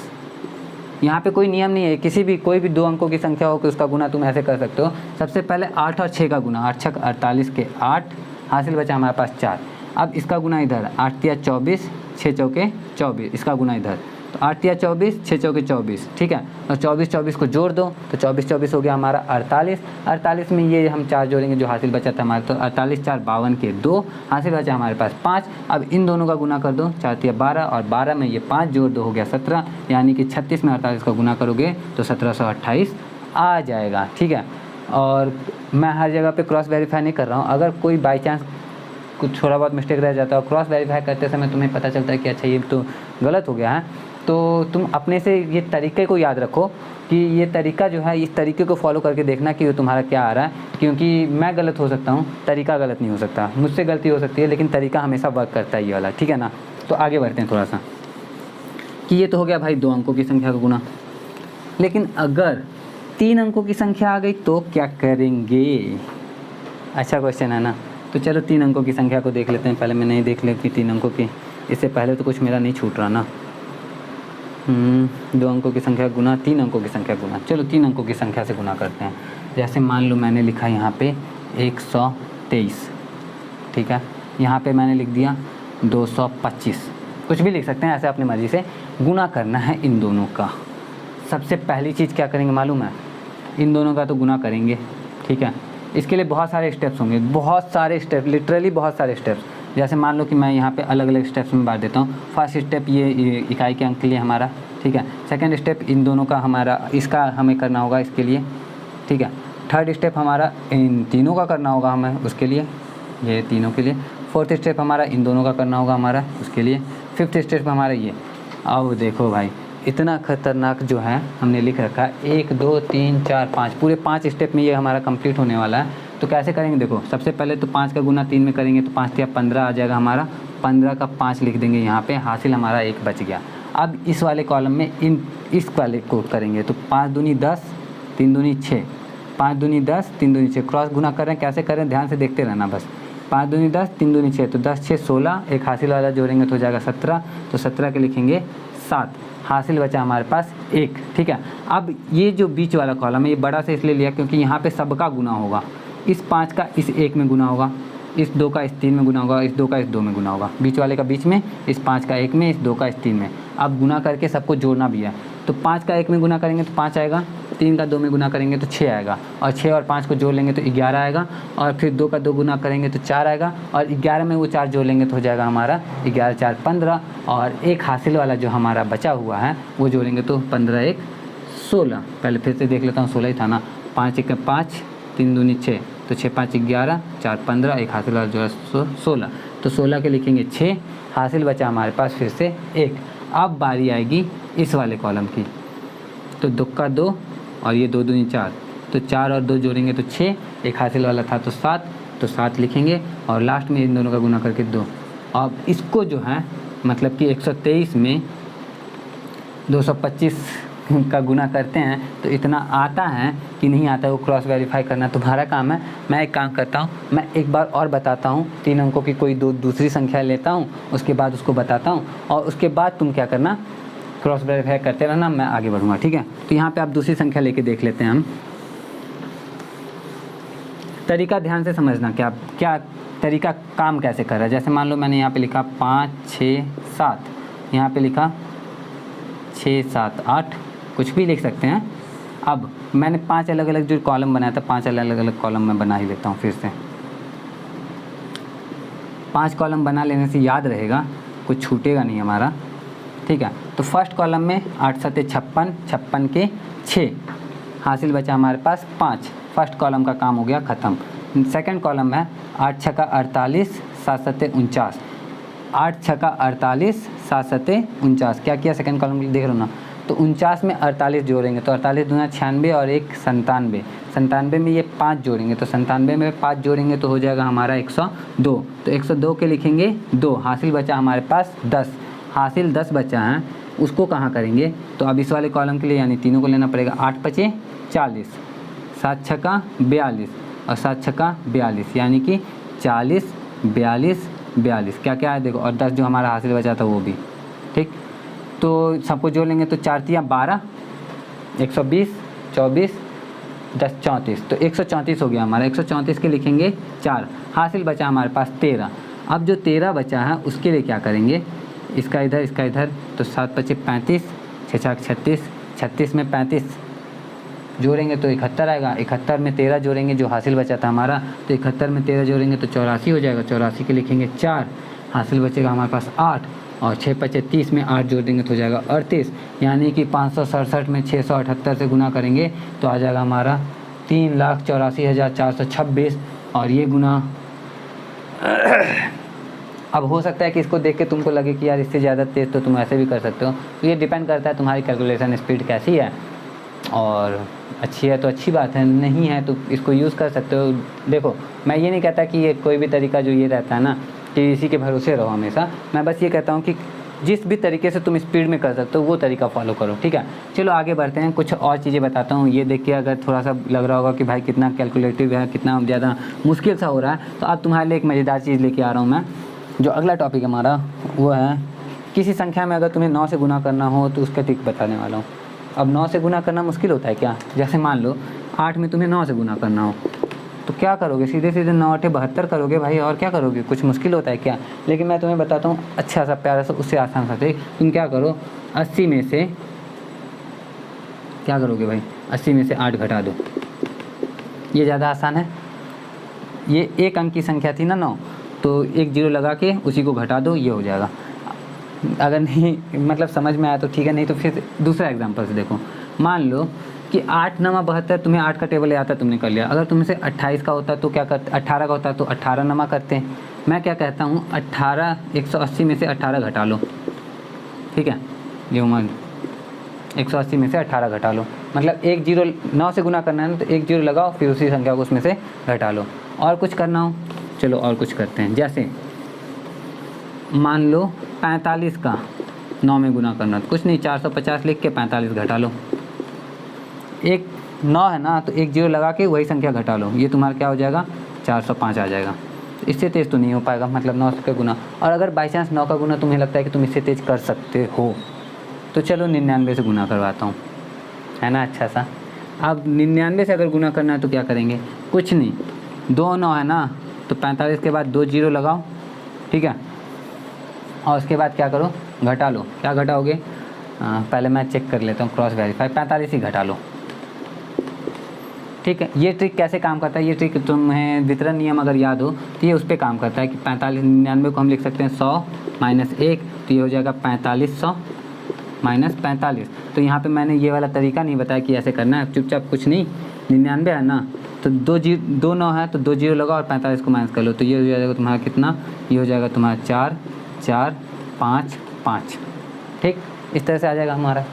यहाँ पे कोई नियम नहीं है, किसी भी कोई भी 2 अंकों की संख्या हो कि उसका गुना तुम ऐसे कर सकते हो। सबसे पहले 8 और 6 का गुना, 8 6 48 के 8, हासिल बचा हमारे पास 4। अब इसका गुना इधर, 8 तिया 24, 6 चौके 24, इसका गुना इधर, तो 8 या 24, 6 चौके 24, ठीक है। और 24 24 को जोड़ दो तो 24 24 हो गया हमारा 48। 48 में ये हम 4 जोड़ेंगे जो हासिल बचा था हमारा, तो 48 4 52 के 2, हासिल बचा हमारे पास 5। अब इन दोनों का गुना कर दो, 4 या 12 और 12 में ये 5 जोड़ दो हो गया 17, यानी कि 36 में 48 का गुना करोगे तो 1728 आ जाएगा, ठीक है। और मैं हर जगह पे क्रॉस वेरीफाई नहीं कर रहा हूँ, अगर कोई बाई चांस कुछ थोड़ा बहुत मिस्टेक रह जाता है और क्रॉस वेरीफाई करते समय तुम्हें पता चलता है कि अच्छा ये तो गलत हो गया है, तो तुम अपने से ये तरीके को याद रखो कि ये तरीका जो है, इस तरीके को फॉलो करके देखना कि तुम्हारा क्या आ रहा है, क्योंकि मैं गलत हो सकता हूँ, तरीका गलत नहीं हो सकता। मुझसे गलती हो सकती है लेकिन तरीका हमेशा वर्क करता है ये वाला, ठीक है ना। तो आगे बढ़ते हैं थोड़ा सा कि ये तो हो गया भाई 2 अंकों की संख्या का गुना, लेकिन अगर 3 अंकों की संख्या आ गई तो क्या करेंगे? अच्छा क्वेश्चन है ना। तो चलो 3 अंकों की संख्या को देख लेते हैं। पहले मैं नहीं देख ले कि 3 अंकों की, इससे पहले तो कुछ मेरा नहीं छूट रहा ना। 2 अंकों की संख्या गुना 3 अंकों की संख्या गुना। चलो 3 अंकों की संख्या से गुना करते हैं। जैसे मान लो मैंने लिखा यहाँ पे 123, ठीक है। यहाँ पे मैंने लिख दिया 225, कुछ भी लिख सकते हैं, ऐसे अपनी मर्ज़ी से गुना करना है इन दोनों का। सबसे पहली चीज़ क्या करेंगे मालूम है? इन दोनों का तो गुना करेंगे, ठीक है। इसके लिए बहुत सारे स्टेप्स होंगे, बहुत सारे स्टेप, लिटरली बहुत सारे स्टेप्स। जैसे मान लो कि मैं यहाँ पे अलग अलग स्टेप्स में बांट देता हूँ। फर्स्ट स्टेप ये इकाई के अंक के लिए हमारा, ठीक है। सेकंड स्टेप इन दोनों का हमारा, इसका हमें करना होगा इसके लिए, ठीक है। थर्ड स्टेप हमारा इन तीनों का करना होगा हमें उसके लिए, ये तीनों के लिए। फोर्थ स्टेप हमारा इन दोनों का करना होगा हमारा उसके लिए। फिफ्थ स्टेप हमारा ये। अब देखो भाई इतना खतरनाक जो है हमने लिख रखा है, 1 2 3 4 5, पूरे 5 स्टेप में ये हमारा कंप्लीट होने वाला है। तो कैसे करेंगे देखो, सबसे पहले तो 5 का गुना 3 में करेंगे तो 5 या 15 आ जाएगा हमारा। 15 का 5 लिख देंगे यहाँ पे, हासिल हमारा 1 बच गया। अब इस वाले कॉलम में इस वाले को करेंगे तो 5 दूनी 10, 3 दूनी 6, 5 दूनी 10, 3 दूनी 6, क्रॉस गुना कर रहे हैं, कैसे करें ध्यान से देखते रहना बस। 5 दूनी 10, 3 दूनी 6, तो 10 6 16, एक हासिल वाला जोड़ेंगे तो हो जाएगा 17, तो 17 के लिखेंगे 7, हासिल बचा हमारे पास 1, ठीक है। अब ये जो बीच वाला कॉलम है ये बड़ा से इसलिए लिया क्योंकि यहाँ पे सबका गुना होगा। इस 5 का इस 1 में गुना होगा, इस 2 का इस 3 में गुना होगा, इस 2 का इस 2 में गुना होगा, बीच वाले का बीच में, इस 5 का 1 में, इस 2 का इस 3 में। अब गुना करके सबको जोड़ना भी है, तो 5 का 1 में गुना करेंगे तो 5 आएगा, 3 का 2 में गुना करेंगे तो 6 आएगा, और 6 और 5 को जोड़ लेंगे तो 11 आएगा, और फिर 2 का 2 गुना करेंगे तो 4 आएगा, और 11 में वो 4 जोड़ लेंगे तो हो जाएगा हमारा 11 4 15, और एक हासिल वाला जो हमारा बचा हुआ है वो जोड़ेंगे तो 15 1 16। पहले फिर से देख लेता हूँ, 16 ही था ना। 5 1 5, 3 दूनी 6, तो 6 5 11, 4 15, एक हासिल वाला जो है 16, तो 16 के लिखेंगे 6, हासिल बचा हमारे पास फिर से 1। अब बारी आएगी इस वाले कॉलम की, तो 2 का 2 और ये 2 दूनी 4, तो 4 और 2 जोड़ेंगे तो 6, एक हासिल वाला था तो 7, तो 7 लिखेंगे, और लास्ट में इन दोनों का गुना करके 2। अब इसको जो है मतलब कि 123 में 225 का गुना करते हैं तो इतना आता है कि नहीं आता है, वो क्रॉस वेरीफाई करना तुम्हारा काम है। मैं एक काम करता हूँ, मैं एक बार और बताता हूँ, 3 अंकों की कोई दूसरी संख्या लेता हूँ, उसके बाद उसको बताता हूँ, और उसके बाद तुम क्या करना, क्रॉस वेरीफाई करते रहना, मैं आगे बढ़ूँगा, ठीक है। तो यहाँ पे आप दूसरी संख्या लेके देख लेते हैं हम। तरीका ध्यान से समझना, क्या तरीका काम कैसे कर रहा है। जैसे मान लो मैंने यहाँ पे लिखा 5 6 7, यहाँ पे लिखा 6 7 8, कुछ भी लिख सकते हैं। अब मैंने 5 अलग अलग जो कॉलम बनाया था, 5 अलग अलग कॉलम मैं बना ही लेता हूँ फिर से। 5 कॉलम बना लेने से याद रहेगा, कुछ छूटेगा नहीं हमारा, ठीक है। तो फर्स्ट कॉलम में 8 7 56, 56 के 6, हासिल बचा हमारे पास 5, फर्स्ट कॉलम का काम हो गया ख़त्म। सेकंड कॉलम में 8 6 48, 7 7 49, 8 6 48, 7 7 49, क्या किया सेकंड कॉलम देख रहे हो ना। तो 49 में 48 जोड़ेंगे तो 48 दूना 96 और 1 97, 97 में ये 5 जोड़ेंगे तो 97 में 5 जोड़ेंगे तो हो जाएगा हमारा 102, तो 102 के लिखेंगे 2, हासिल बचा हमारे पास 10, हासिल 10 बचा है, उसको कहाँ करेंगे। तो अब इस वाले कॉलम के लिए यानी तीनों को लेना पड़ेगा। 8 5 40, 7 6 42 और 7 6 42, यानी कि 40 42 42, क्या क्या है देखो, और 10 जो हमारा हासिल बचा था वो भी, ठीक। तो सबको जोड़ लेंगे तो 4 3 12, 120 24 10 34, तो 134 हो गया हमारा। 134 के लिखेंगे 4, हासिल बचा हमारे पास 13। अब जो 13 बचा है उसके लिए क्या करेंगे, इसका इधर, तो 7 × 5 = 35, 6 × 4 = 36, 36 में 35 जोड़ेंगे तो 71 आएगा, 71 में 13 जोड़ेंगे जो हासिल बचा था हमारा, तो 71 में 13 जोड़ेंगे तो 84 हो जाएगा, 84 के लिखेंगे 4, हासिल बचेगा हमारे पास 8, और 6 × 5 = 30 में 8 जोड़ देंगे तो हो जाएगा 38, यानी कि 567 में 678 से गुना करेंगे तो आ जाएगा हमारा 3,84,426, और ये गुना अब हो सकता है कि इसको देख के तुमको लगे कि यार इससे ज़्यादा तेज़ तो तुम ऐसे भी कर सकते हो, तो ये डिपेंड करता है तुम्हारी कैलकुलेशन स्पीड कैसी है, और अच्छी है तो अच्छी बात है, नहीं है तो इसको यूज़ कर सकते हो। देखो मैं ये नहीं कहता कि ये कोई भी तरीका जो ये रहता है ना कि इसी के भरोसे रहो हमेशा, मैं बस ये कहता हूँ कि जिस भी तरीके से तुम स्पीड में कर सकते हो वो तरीका फॉलो करो, ठीक है। चलो आगे बढ़ते हैं, कुछ और चीज़ें बताता हूँ। ये देख के अगर थोड़ा सा लग रहा होगा कि भाई कितना कैलकुलेटिव है, कितना ज़्यादा मुश्किल सा हो रहा है, तो अब तुम्हारे लिए एक मज़ेदार चीज़ लेके आ रहा हूँ मैं। जो अगला टॉपिक हमारा वो है किसी संख्या में अगर तुम्हें 9 से गुना करना हो तो उसका ट्रिक बताने वाला हूँ। अब 9 से गुना करना मुश्किल होता है क्या? जैसे मान लो 8 में तुम्हें 9 से गुना करना हो तो क्या करोगे? सीधे 9 × 8 = 72 करोगे भाई, और क्या करोगे? कुछ मुश्किल होता है क्या? लेकिन मैं तुम्हें बताता हूँ अच्छा सा प्यारा सा उससे आसान सा ट्रिक। तुम क्या करो, 80 में से क्या करोगे भाई, 80 में से 8 घटा दो। ये ज़्यादा आसान है। ये एक अंक की संख्या थी ना 9, तो एक 0 लगा के उसी को घटा दो, ये हो जाएगा। अगर नहीं मतलब समझ में आया तो ठीक है, नहीं तो फिर दूसरा एग्जांपल से देखो। मान लो कि 8 × 9 = 72, तुम्हें 8 का टेबल आता है, तुमने कर लिया। अगर तुमसे 28 का होता तो क्या करते, 18 का होता तो 18 नमा करते हैं। मैं क्या कहता हूँ 18 180 में से 18 घटा लो, ठीक है। ये उम्र 180 में से 18 घटा लो, मतलब एक 0 9 से गुना करना है ना, तो एक 0 लगाओ फिर उसी संख्या को उसमें से घटा लो। और कुछ करना हो, चलो और कुछ करते हैं। जैसे मान लो 45 का 9 में गुना करना, तो कुछ नहीं 450 लिख के 45 घटा लो। एक 9 है ना, तो एक 0 लगा के वही संख्या घटा लो, ये तुम्हारा क्या हो जाएगा 405 आ जाएगा। तो इससे तेज़ तो नहीं हो पाएगा, मतलब 9 का गुना। और अगर बाई चांस 9 का गुना तुम्हें लगता है कि तुम इससे तेज़ कर सकते हो तो चलो 99 से गुना करवाता हूँ, है ना अच्छा सा। अब 99 से अगर गुना करना है तो क्या करेंगे, कुछ नहीं 2 9 है ना, तो 45 के बाद 2 0 लगाओ, ठीक है। और उसके बाद क्या करो, घटा लो। क्या घटाओगे, पहले मैं चेक कर लेता हूँ, क्रॉस वेरीफाई, 45 ही घटा लो, ठीक है। ये ट्रिक कैसे काम करता है, ये ट्रिक तुम्हें वितरण नियम अगर याद हो तो ये उस पर काम करता है कि 45 99 को हम लिख सकते हैं 100 - 1, तो ये हो जाएगा 4500 - 45। तो यहाँ पे मैंने ये वाला तरीका नहीं बताया कि ऐसे करना है, चुपचाप कुछ नहीं। 99 है ना, तो 2 9 है तो 2 0 लगाओ और 45 को माइनस कर लो, तो ये हो जाएगा तुम्हारा कितना, ये हो जाएगा तुम्हारा 4 4 5 5, ठीक। इस तरह से आ जाएगा हमारा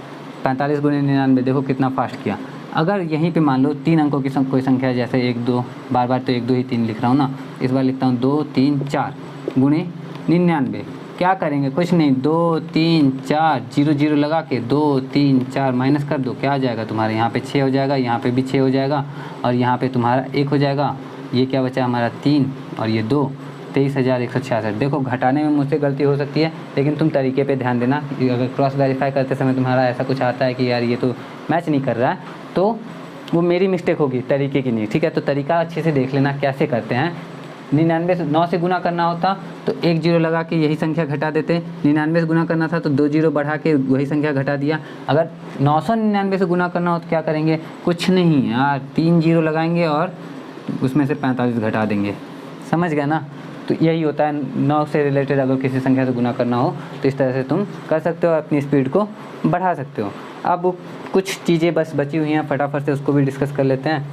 45 × 99। देखो कितना फास्ट किया। अगर यहीं पे मान लो 3 अंकों की कोई संख्या, जैसे 1 2, बार तो 1 2 ही 3 लिख रहा हूँ ना, इस बार लिखता हूँ 2 3 4 × 99। क्या करेंगे, कुछ नहीं 2 3 4 0 0 लगा के 2 3 4 माइनस कर दो, क्या आ जाएगा तुम्हारे यहाँ पे 6 हो जाएगा, यहाँ पे भी 6 हो जाएगा, और यहाँ पे तुम्हारा 1 हो जाएगा। ये क्या बचा हमारा 3 और ये 2, 23,166। देखो घटाने में मुझसे गलती हो सकती है, लेकिन तुम तरीके पे ध्यान देना। अगर क्रॉस वेरीफाई करते समय तुम्हारा ऐसा कुछ आता है कि यार ये तो मैच नहीं कर रहा है, तो वो मेरी मिस्टेक होगी, तरीके की नहीं, ठीक है। तो तरीका अच्छे से देख लेना कैसे करते हैं। 99 से 9 से गुना करना होता तो 1 0 लगा के यही संख्या घटा देते। 99 से गुना करना था तो 2 0 बढ़ा के वही संख्या घटा दिया। अगर 999 से गुना करना हो तो क्या करेंगे, कुछ नहीं यार 3 0 लगाएंगे और उसमें से 45 घटा देंगे, समझ गए ना। तो यही होता है 9 से रिलेटेड अगर किसी संख्या से गुना करना हो तो इस तरह से तुम कर सकते हो, अपनी स्पीड को बढ़ा सकते हो। अब कुछ चीज़ें बस बची हुई हैं, फटाफट से उसको भी डिस्कस कर लेते हैं।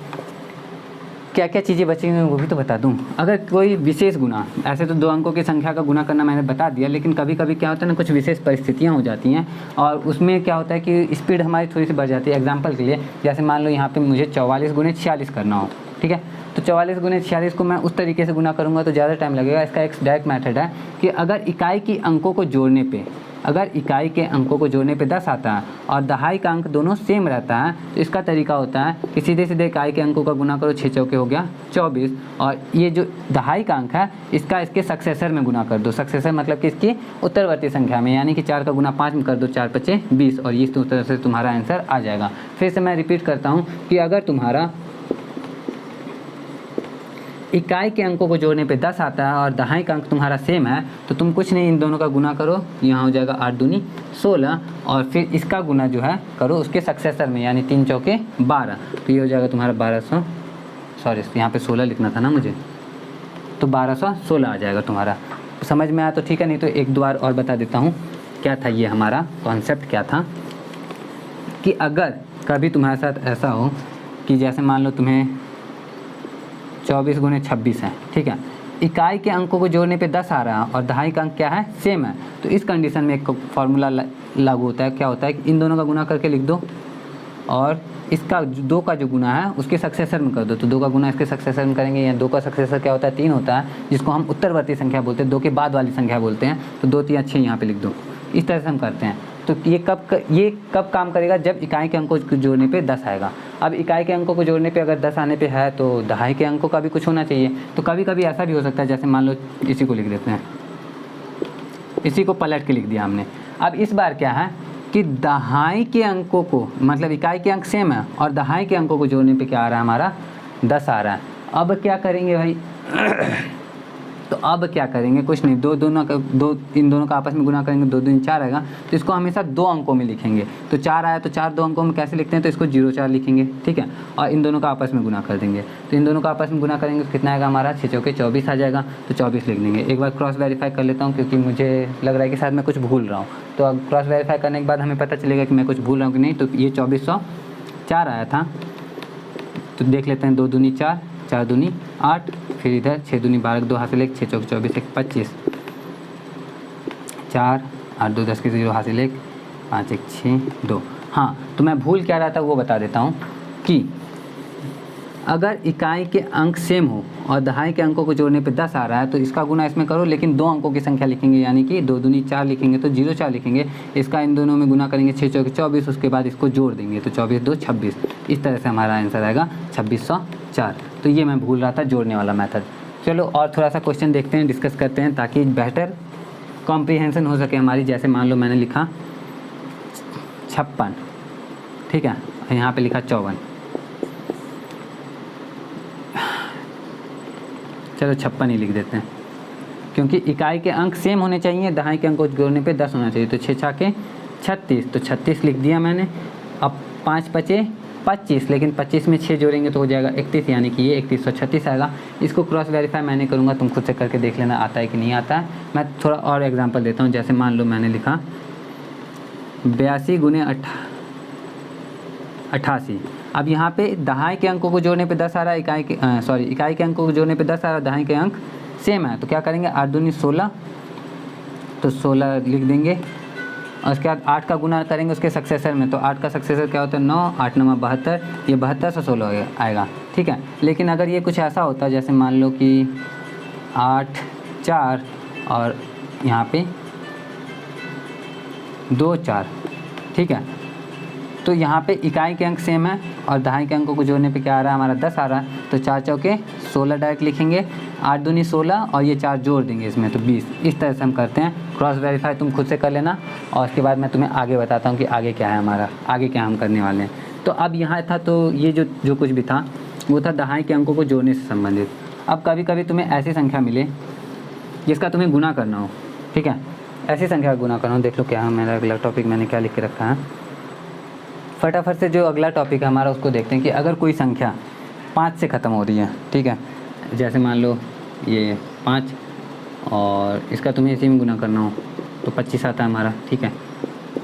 क्या क्या चीज़ें बची हुई हैं वो भी तो बता दूं। अगर कोई विशेष गुना, ऐसे तो 2 अंकों की संख्या का गुना करना मैंने बता दिया, लेकिन कभी कभी क्या होता है ना, कुछ विशेष परिस्थितियाँ हो जाती हैं और उसमें क्या होता है कि स्पीड हमारी थोड़ी सी बढ़ जाती है। एग्जाम्पल के लिए जैसे मान लो यहाँ पे मुझे 44 × 46 करना हो, ठीक है। तो 44 × 46 को मैं उस तरीके से गुना करूँगा तो ज़्यादा टाइम लगेगा। इसका एक डायरेक्ट मेथड है कि अगर इकाई के अंकों को जोड़ने पे 10 आता है और दहाई का अंक दोनों सेम रहता है, तो इसका तरीका होता है कि सीधे सीधे इकाई के अंकों का गुना करो, 6 चौके हो गया 24, और ये जो दहाई का अंक है इसका इसके सक्सेसर में गुना कर दो। सक्सेसर मतलब कि इसकी उत्तरवर्ती संख्या में, यानी कि 4 का गुना 5 में कर दो, 4 5 20, और इस तरह से तुम्हारा आंसर आ जाएगा। फिर से मैं रिपीट करता हूँ कि अगर तुम्हारा इकाई के अंकों को जोड़ने पे 10 आता है और दहाई का अंक तुम्हारा सेम है, तो तुम कुछ नहीं, इन दोनों का गुना करो, यहाँ हो जाएगा 8 दूनी 16, और फिर इसका गुना जो है करो उसके सक्सेसर में, यानी 3 चौके 12, तो ये हो जाएगा तुम्हारा 1200, सॉरी यहाँ पे 16 लिखना था ना मुझे, तो 1216 आ जाएगा तुम्हारा। समझ में आया तो ठीक है, नहीं तो एक दो बार और बता देता हूँ क्या था ये हमारा कॉन्सेप्ट क्या था। कि अगर कभी तुम्हारे साथ ऐसा हो कि जैसे मान लो तुम्हें 24 गुने 26 है, ठीक है, इकाई के अंकों को जोड़ने पे 10 आ रहा है और दहाई का अंक क्या है, सेम है, तो इस कंडीशन में एक फार्मूला लागू होता है। क्या होता है कि इन दोनों का गुना करके लिख दो और इसका 2 का जो गुना है उसके सक्सेसर में कर दो, तो 2 का गुना इसके सक्सेसर में करेंगे, या 2 का सक्सेसर क्या होता है, 3 होता है, जिसको हम उत्तरवर्ती संख्या बोलते हैं, 2 के बाद वाली संख्या बोलते हैं, तो 2 3 6 यहाँ पे लिख दो। इस तरह से हम करते हैं। तो ये कब काम करेगा, जब इकाई के अंकों को जोड़ने पे 10 आएगा। अब इकाई के अंकों को जोड़ने पे अगर 10 आने पे है तो दहाई के अंकों का भी कुछ होना चाहिए। तो कभी कभी ऐसा भी हो सकता है, जैसे मान लो इसी को लिख देते हैं, इसी को पलट के लिख दिया हमने। अब इस बार क्या है कि दहाई के अंकों को, मतलब इकाई के अंक सेम है और दहाई के अंकों को जोड़ने पे क्या आ रहा है, हमारा 10 आ रहा है। अब क्या करेंगे भाई तो अब क्या करेंगे, कुछ नहीं, इन दोनों का आपस में गुना करेंगे, 2 दूनी 4 आएगा, तो इसको हमेशा 2 अंकों में लिखेंगे। तो 4 आया तो 4 2 अंकों में कैसे लिखते हैं, तो इसको 0 4 लिखेंगे, ठीक है, और इन दोनों का आपस में गुना कर देंगे। तो इन दोनों का आपस में गुना करेंगे तो कितना आएगा हमारा, 6 चौके 24 आ जाएगा, तो 24 लिख देंगे। एक बार क्रॉस वेरीफाई कर लेता हूँ क्योंकि मुझे लग रहा है कि शायद मैं कुछ भूल रहा हूँ। तो अब क्रॉस वेरीफाई करने के बाद हमें पता चलेगा कि मैं कुछ भूल रहा हूँ कि नहीं। तो ये 2404 आया था, तो देख लेते हैं, 2 दूनी 4, 4 दूनी 8, फिर इधर 6 दूनी 12, 2 हासिल 1, 6 चौके 24, 1 25, 4 8 2 10 के 0 हासिल 1, 5 1 6 2। हाँ, तो मैं भूल क्या रहा था वो बता देता हूँ कि अगर इकाई के अंक सेम हो और दहाई के अंकों को जोड़ने पे 10 आ रहा है तो इसका गुना इसमें करो, लेकिन 2 अंकों की संख्या लिखेंगे, यानी कि 2 दूनी 4 लिखेंगे तो 0 4 लिखेंगे, इसका इन दोनों में गुना करेंगे, 6 चौके 24, उसके बाद इसको जोड़ देंगे तो 24 2 26। इस तरह से हमारा आंसर आएगा 2604। तो ये मैं भूल रहा था जोड़ने वाला मेथड। चलो और थोड़ा सा क्वेश्चन देखते हैं, डिस्कस करते हैं ताकि बेहतर कॉम्प्रीहेंशन हो सके हमारी। जैसे मान लो मैंने लिखा 56, ठीक है, यहाँ पे लिखा 54, चलो 56 ही लिख देते हैं, क्योंकि इकाई के अंक सेम होने चाहिए, दहाई के अंक को जोड़ने पे 10 होना चाहिए। तो 6 छाके 36, तो 36 लिख दिया मैंने। अब 5 पचे 25, लेकिन 25 में 6 जोड़ेंगे तो हो जाएगा 31, यानी कि ये 3136 आएगा। इसको क्रॉस वेरीफाई मैंने करूँगा, तुम खुद से करके देख लेना आता है कि नहीं आता है। मैं थोड़ा और एग्जांपल देता हूँ। जैसे मान लो मैंने लिखा 82 गुने 88। अब यहाँ पे दहाई के अंकों को जोड़ने पे 10 आ रहा है, इकाई के अंकों को जोड़ने पे 10 आ रहा है, दहाई के अंक सेम है, तो क्या करेंगे, 8 दूनी 16, तो 16 लिख देंगे, और उसके बाद 8 का गुना करेंगे उसके सक्सेसर में, तो 8 का सक्सेसर क्या होता है, 9, 8 9 72, ये 72 से 16 आएगा, ठीक है। लेकिन अगर ये कुछ ऐसा होता है, जैसे मान लो कि 8 4 और यहाँ पे 2 4, ठीक है, तो यहाँ पे इकाई के अंक सेम है और दहाई के अंकों को जोड़ने पे क्या आ रहा है, हमारा 10 आ रहा है, तो 4 चौके 16 डायरेक्ट लिखेंगे, 8 दूनी 16 और ये 4 जोड़ देंगे इसमें, तो 20। इस तरह से हम करते हैं। क्रॉस वेरीफाई तुम खुद से कर लेना, और उसके बाद मैं तुम्हें आगे बताता हूँ कि आगे क्या है हमारा, आगे क्या हम करने वाले हैं। तो अब यहाँ था, तो ये जो कुछ भी था वो था दहाई के अंकों को जोड़ने से संबंधित। अब कभी कभी तुम्हें ऐसी संख्या मिले जिसका तुम्हें गुना करना हो, ठीक है, ऐसी संख्या का गुना करना हो। देख लो क्या है मेरा अगला टॉपिक, मैंने क्या लिख के रखा है, फटाफट से जो अगला टॉपिक है हमारा उसको देखते हैं। कि अगर कोई संख्या 5 से ख़त्म हो रही है, ठीक है, जैसे मान लो ये 5 और इसका तुम्हें इसी में गुना करना हो तो 25 आता है हमारा, ठीक है।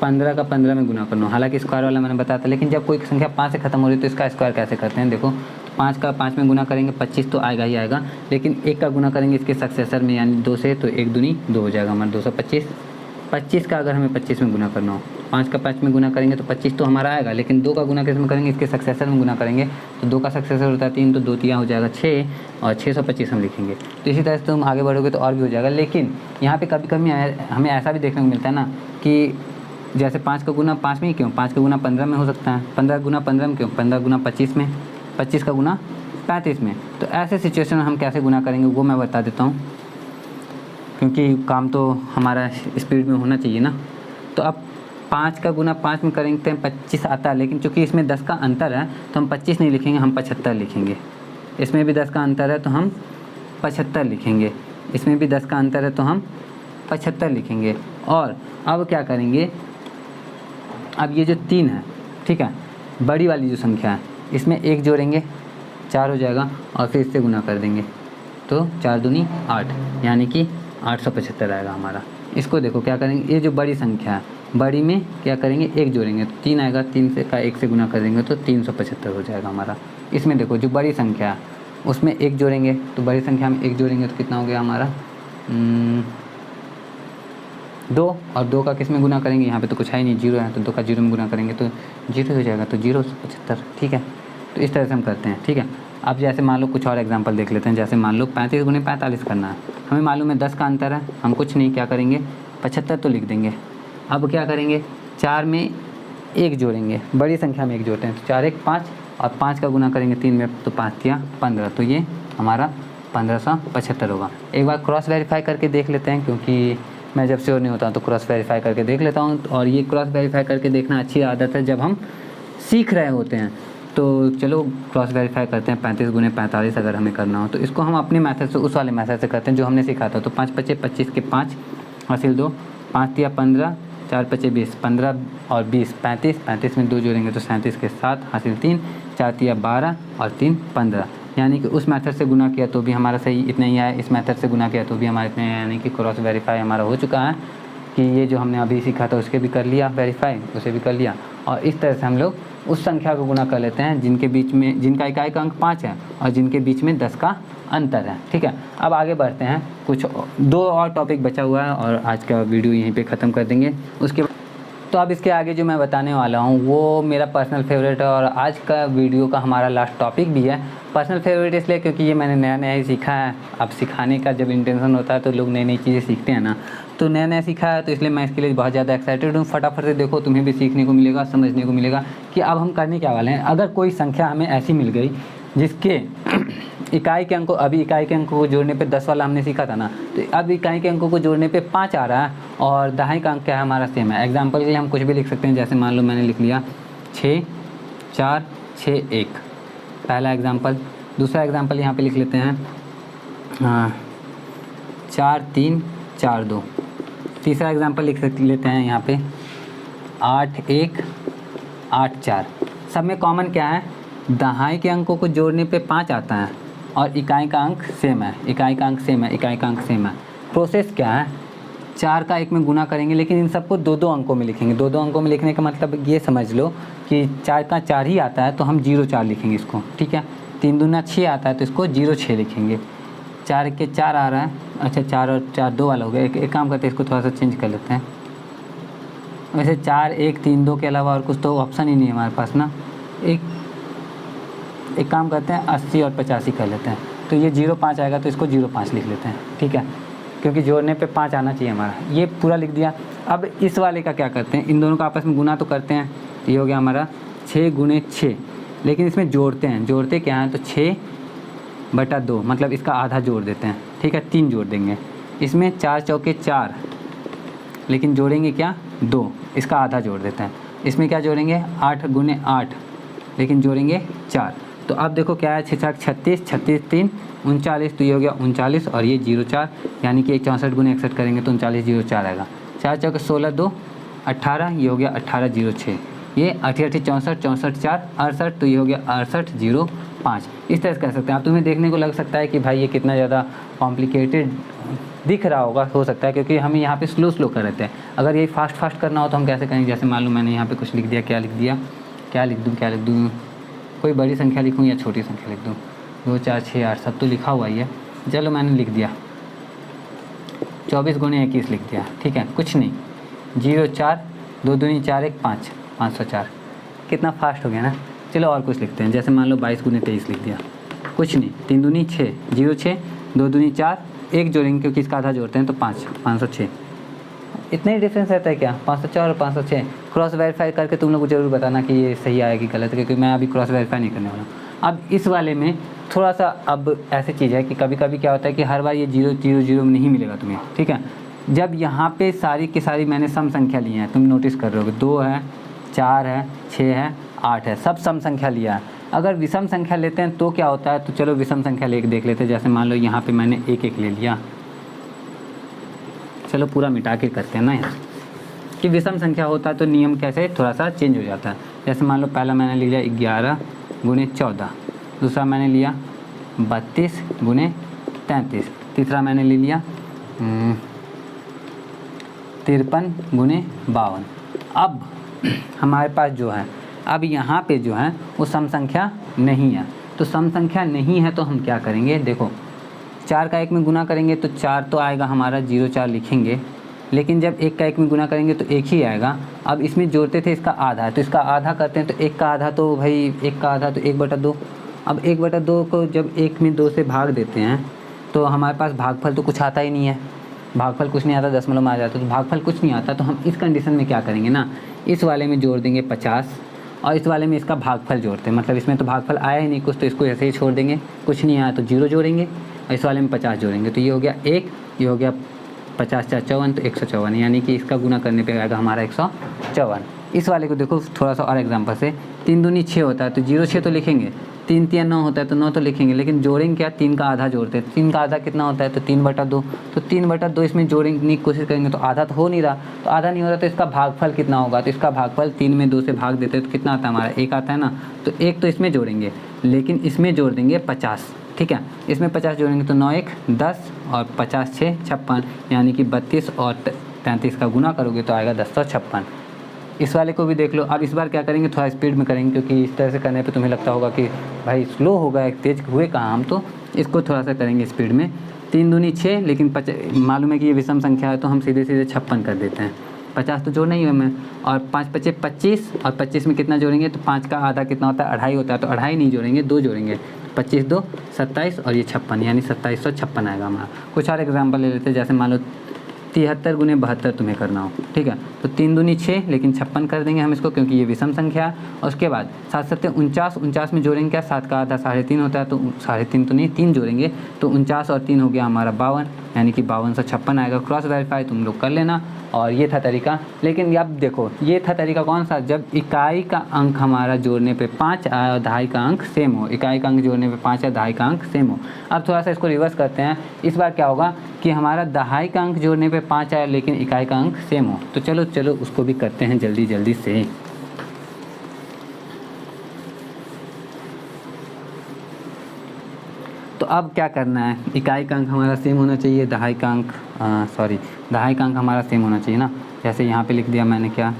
15 का 15 में गुना करना हो, हालांकि स्क्वायर वाला मैंने बताया था, लेकिन जब कोई संख्या 5 से ख़त्म हो रही है तो इसका स्क्वायर कैसे करते हैं, देखो, 5 का 5 में गुना करेंगे 25 तो आएगा ही आएगा, लेकिन 1 का गुना करेंगे इसके सक्सेसर में यानी 2 से, तो 1 दूनी 2 हो जाएगा हमारा 225। 25 का अगर हमें 25 में गुना करना हो, 5 का 5 में गुना करेंगे तो 25 तो हमारा आएगा, लेकिन 2 का गुना किस में करेंगे, इसके सक्सेसर में गुना करेंगे, तो 2 का सक्सेसर होता है 3, तो 2 3 हो जाएगा 6 और 625 हम लिखेंगे। तो इसी तरह से तुम आगे बढ़ोगे तो और भी हो जाएगा। लेकिन यहाँ पे कभी कभी हमें ऐसा भी देखने को मिलता है ना कि जैसे 5 का गुना 5 में ही क्यों, 5 का गुना 15 में हो सकता है, 15 गुना 15 में क्यों, 15 गुना 25 में, 25 का गुना 35 में। तो ऐसे सिचुएशन में हम कैसे गुना करेंगे वो मैं बता देता हूँ, क्योंकि काम तो हमारा स्पीड में होना चाहिए ना। तो अब 5 का गुना 5 में करेंगे तो 25 आता है, लेकिन चूंकि इसमें 10 का अंतर है तो हम 25 नहीं लिखेंगे, हम 75 लिखेंगे। इसमें भी 10 का अंतर है तो हम 75 लिखेंगे। इसमें भी 10 का अंतर है तो हम 75 लिखेंगे। और अब क्या करेंगे, अब ये जो 3 है, ठीक है, बड़ी वाली जो संख्या है इसमें 1 जोड़ेंगे, 4 हो जाएगा और फिर इससे गुना कर देंगे तो 4 दूनी 8, यानी कि 875 आएगा हमारा। इसको देखो क्या करेंगे, ये जो बड़ी संख्या है बड़ी में क्या करेंगे 1 जोड़ेंगे तो 3 आएगा, 3 से का 1 से गुना कर देंगे तो 375 हो जाएगा हमारा। इसमें देखो जो बड़ी संख्या है उसमें 1 जोड़ेंगे तो बड़ी संख्या में 1 जोड़ेंगे तो कितना हो गया हमारा 2, और 2 का किस में गुना करेंगे, यहाँ पे तो कुछ है ही नहीं, 0 है तो 2 का 0 में गुना करेंगे तो 0 हो जाएगा तो 075, ठीक है। तो इस तरह से हम करते हैं, ठीक है। अब जैसे मान लो कुछ और एग्जांपल देख लेते हैं। जैसे मान लो 35 गुने 45 करना है, हमें मालूम है 10 का अंतर है, हम कुछ नहीं क्या करेंगे 75 तो लिख देंगे। अब क्या करेंगे 4 में 1 जोड़ेंगे, बड़ी संख्या में 1 जोड़ते हैं तो 4 1 5 और 5 का गुना करेंगे 3 में तो 5 या 15, तो ये हमारा 1575 होगा। एक बार क्रॉस वेरीफाई करके देख लेते हैं, क्योंकि मैं जब श्योर नहीं होता तो क्रॉस वेरीफाई करके देख लेता हूँ। और ये क्रॉस वेरीफाई करके देखना अच्छी आदत है जब हम सीख रहे होते हैं। तो चलो क्रॉस वेरीफाई करते हैं। 35 गुने 45 अगर हमें करना हो तो इसको हम अपने मेथड से, उस वाले मेथड से करते हैं जो हमने सीखा था। तो 5 पच्चे 25 के 5 हासिल 2, 5 तिया 15, 4 पच्चे 20, 15 और 20 35, 35 में 2 जोड़ेंगे तो 37 के 7 हासिल 3, 4 तिया 12 और 3 15, यानी कि उस मेथड से गुना किया तो भी हमारा सही इतना ही आया, इस मेथड से गुना किया तो भी हमारा इतना, यानी कि क्रॉस वेरीफाई हमारा हो चुका है कि ये जो हमने अभी सीखा था उसके भी कर लिया वेरीफाई, उसे भी कर लिया। और इस तरह से हम लोग उस संख्या को गुना कर लेते हैं जिनके बीच में, जिनका इकाई का अंक 5 है और जिनके बीच में 10 का अंतर है, ठीक है। अब आगे बढ़ते हैं, कुछ 2 और टॉपिक बचा हुआ है और आज का वीडियो यहीं पे ख़त्म कर देंगे। उसके तो अब इसके आगे जो मैं बताने वाला हूँ वो मेरा पर्सनल फेवरेट है और आज का वीडियो का हमारा लास्ट टॉपिक भी है। पर्सनल फेवरेट इसलिए क्योंकि ये मैंने नया नया ही सीखा है। अब सिखाने का जब इंटेंशन होता है तो लोग नई नई चीज़ें सीखते हैं ना, तो नया नया सीखा है तो इसलिए मैं इसके लिए बहुत ज़्यादा एक्साइटेड हूँ। फटाफट से देखो, तुम्हें भी सीखने को मिलेगा, समझने को मिलेगा कि अब हम करने क्या वाले हैं। अगर कोई संख्या हमें ऐसी मिल गई जिसके इकाई के अंकों, अभी इकाई के अंकों को जोड़ने पे 10 वाला हमने सीखा था ना, तो अब इकाई के अंकों को जोड़ने पे 5 आ रहा है और दहाई का अंक क्या है हमारा सेम है। एग्जांपल के लिए हम कुछ भी लिख सकते हैं। जैसे मान लो मैंने लिख लिया 6 4 6 1, पहला एग्जांपल। दूसरा एग्जांपल यहाँ पे लिख लेते हैं 4 3 4 2। तीसरा एग्जांपल लिख लेते हैं यहाँ पे 8 1 8 4। सब में कॉमन क्या है, दहाई के अंकों को जोड़ने पे 5 आता है और इकाई का अंक सेम है, इकाई का अंक सेम है, इकाई का अंक सेम है। प्रोसेस क्या है, 4 का 1 में गुना करेंगे, लेकिन इन सबको 2-2 अंकों में लिखेंगे। 2-2 अंकों में लिखने का मतलब ये समझ लो कि 4 का 4 ही आता है तो हम 0 4 लिखेंगे इसको, ठीक है। 3 दूना 6 आता है तो इसको 0 6 लिखेंगे। 4 के 4 आ रहा है, अच्छा 4 और 4 2 वाला हो गया। एक काम करते हैं, इसको थोड़ा सा चेंज कर लेते हैं। वैसे 4 1 3 2 के अलावा और कुछ तो ऑप्शन ही नहीं है हमारे पास ना। एक काम करते हैं 80 और 85 कर लेते हैं, तो ये 0 5 आएगा तो इसको 0 5 लिख लेते हैं, ठीक है, क्योंकि जोड़ने पे 5 आना चाहिए हमारा। ये पूरा लिख दिया। अब इस वाले का क्या करते हैं, इन दोनों का आपस में गुना तो करते हैं, ये हो गया हमारा 6 गुने 6, लेकिन इसमें जोड़ते हैं। जोड़ते क्या हैं, तो 6/2 मतलब इसका आधा जोड़ देते हैं, ठीक है, 3 जोड़ देंगे। इसमें 4 चौके 4, लेकिन जोड़ेंगे क्या 2, इसका आधा जोड़ देते हैं। इसमें क्या जोड़ेंगे 8 गुने 8, लेकिन जोड़ेंगे 4। तो अब देखो क्या है, 6 4 36, 36 3 39, तो ये हो गया 39 और ये 0 4, यानी कि 64 गुने 61 करेंगे तो 39 0 4 आएगा। 4 चौके 16 2 18, ये हो गया 18 0 6, ये 88 64 64 4 68, तो ये हो गया 68 0 5। इस तरह से कर सकते हैं आप। तुम्हें देखने को लग सकता है कि भाई ये कितना ज़्यादा कॉम्प्लिकेटेड दिख रहा होगा, हो सकता है, क्योंकि हम यहाँ पे स्लो कर रहे थे। अगर ये फास्ट करना हो तो हम कैसे करेंगे। जैसे मान लो मैंने यहाँ पे कुछ लिख दिया, क्या लिख दूँ, कोई बड़ी संख्या लिखूँ या छोटी संख्या लिख दूँ। 2 4 6 8 सब तो लिखा हुआ ही है, चलो मैंने लिख दिया 24 गुने 21 लिख दिया, ठीक है, कुछ नहीं। 0 4 2 दूनी 4 1 5 504, कितना फास्ट हो गया ना। चलो और कुछ लिखते हैं। जैसे मान लो 22 गुने 23 लिख दिया, कुछ नहीं। 3 दूनी 6, 0 6 2 दूनी 4, 1 जोड़ेंगे क्योंकि इसका आधा जोड़ते हैं तो 5 506। इतना ही डिफरेंस रहता है क्या, 504 और 506। क्रॉस वेरीफाई करके तुम लोग को जरूर बताना कि ये सही आया कि गलत, क्योंकि मैं अभी क्रॉस वेरीफाई नहीं करने वाला। अब इस वाले में थोड़ा सा अब ऐसी चीज़ है कि कभी कभी क्या होता है कि हर बार ये 0 0 0 में नहीं मिलेगा तुम्हें, ठीक है। जब यहाँ पे सारी की सारी मैंने सम संख्या ली है, तुम नोटिस कर रहे हो 2 है 4 है 6 है 8 है, सब सम संख्या लिया है। अगर विषम संख्या लेते हैं तो क्या होता है, तो चलो विषम संख्या लेके देख लेते हैं। जैसे मान लो यहाँ पे मैंने 1 ले लिया, चलो पूरा मिटा के करते हैं ना यहाँ, कि विषम संख्या होता है तो नियम कैसे थोड़ा सा चेंज हो जाता है। जैसे मान लो पहला मैंने लिया 11 गुणे 14, दूसरा मैंने लिया 32 गुणे 33, तीसरा मैंने ले लिया 53 गुणे 52। अब हमारे पास जो है, अब यहाँ पे जो है वो सम संख्या नहीं है, तो सम संख्या नहीं है तो हम क्या करेंगे, देखो 4 का 1 में गुना करेंगे तो 4 तो आएगा हमारा, 0 4 लिखेंगे, लेकिन जब 1 का 1 में गुना करेंगे तो 1 ही आएगा। अब इसमें जोड़ते थे इसका आधा है, तो इसका आधा करते हैं, तो 1 का आधा तो भाई 1 का आधा तो 1/2। अब 1/2 को जब 1 में 2 से भाग देते हैं तो हमारे पास भागफल तो कुछ आता ही नहीं है, भागफल कुछ नहीं आता, दशमलव में आ जाता, तो भागफल कुछ नहीं आता। तो हम इस कंडीशन में क्या करेंगे ना, इस वाले में जोड़ देंगे 50 और इस वाले में इसका भागफल जोड़ते हैं, मतलब इसमें तो भागफल आया ही नहीं कुछ, तो इसको ऐसे ही छोड़ देंगे, कुछ नहीं आया तो 0 जोड़ेंगे और इस वाले में 50 जोड़ेंगे, तो ये हो गया 1, ये हो गया 50 4 54, तो 154, यानी कि इसका गुना करने पे आएगा हमारा 154। इस वाले को देखो थोड़ा सा और एग्जांपल से, 3 दूनी 6 होता है तो 0 6 तो लिखेंगे, 3 3 9 होता है तो 9 तो लिखेंगे, लेकिन जोड़ेंगे क्या, 3 का आधा जोड़ते हैं, 3 का आधा कितना होता है तो 3/2, तो 3/2 इसमें जोड़ने की कोशिश करेंगे तो आधा तो हो नहीं रहा, तो आधा नहीं हो रहा तो इसका भागफल कितना होगा, तो इसका भागफल 3 में 2 से भाग देते हैं तो कितना आता है हमारा, 1 आता है ना, तो 1 तो इसमें जोड़ेंगे, लेकिन इसमें जोड़ देंगे 50, ठीक है, इसमें 50 जोड़ेंगे तो 9 1 10 और 50 6 56, यानी कि 32 और 33 का गुना करोगे तो आएगा 1056। इस वाले को भी देख लो। अब इस बार क्या करेंगे, थोड़ा स्पीड में करेंगे, क्योंकि इस तरह से करने पे तुम्हें लगता होगा कि भाई स्लो हो गया, तेज़ हुए कहाँ हम, तो इसको थोड़ा सा करेंगे स्पीड में। 3 दूनी 6, लेकिन मालूम है कि ये विषम संख्या है तो हम सीधे सीधे 56 कर देते हैं, 50 तो जोड़ना ही है हमें, और 5 5 25, और 25 में कितना जोड़ेंगे, तो 5 का आधा कितना होता है, 2.5 होता है, तो 2.5 नहीं जोड़ेंगे, 2 जोड़ेंगे, 25 2 27 और ये 56, यानी 2756 आएगा हमारा। कुछ और एग्जाम्पल ले लेते हैं, जैसे मान लो 73 गुने 72 तुम्हें करना हो, ठीक है, तो 3 दूनी 6, लेकिन 56 कर देंगे हम इसको, क्योंकि ये विषम संख्या है। और उसके बाद 7 7 49, 49 में जोड़ेंगे क्या, 7 का आधा 3.5 होता है, तो 3.5 तो नहीं, 3 जोड़ेंगे तो 49 और 3 हो गया हमारा 52, यानी कि 5256 आएगा। क्रॉस वेरीफाई तुम लोग कर लेना। और ये था तरीका, लेकिन अब देखो ये था तरीका कौन सा, जब इकाई का अंक हमारा जोड़ने पे 5 आया और दहाई का अंक सेम हो, इकाई का अंक जोड़ने पे 5 या दहाई का अंक सेम हो। अब थोड़ा सा इसको रिवर्स करते हैं, इस बार क्या होगा कि हमारा दहाई का अंक जोड़ने पे 5 आया लेकिन इकाई का अंक सेम हो, तो चलो चलो उसको भी करते हैं जल्दी जल्दी से। तो अब क्या करना है, इकाई का अंक हमारा सेम होना चाहिए, दहाई का अंक दहाई का अंक हमारा सेम होना चाहिए ना। जैसे यहाँ पे लिख दिया मैंने क्या,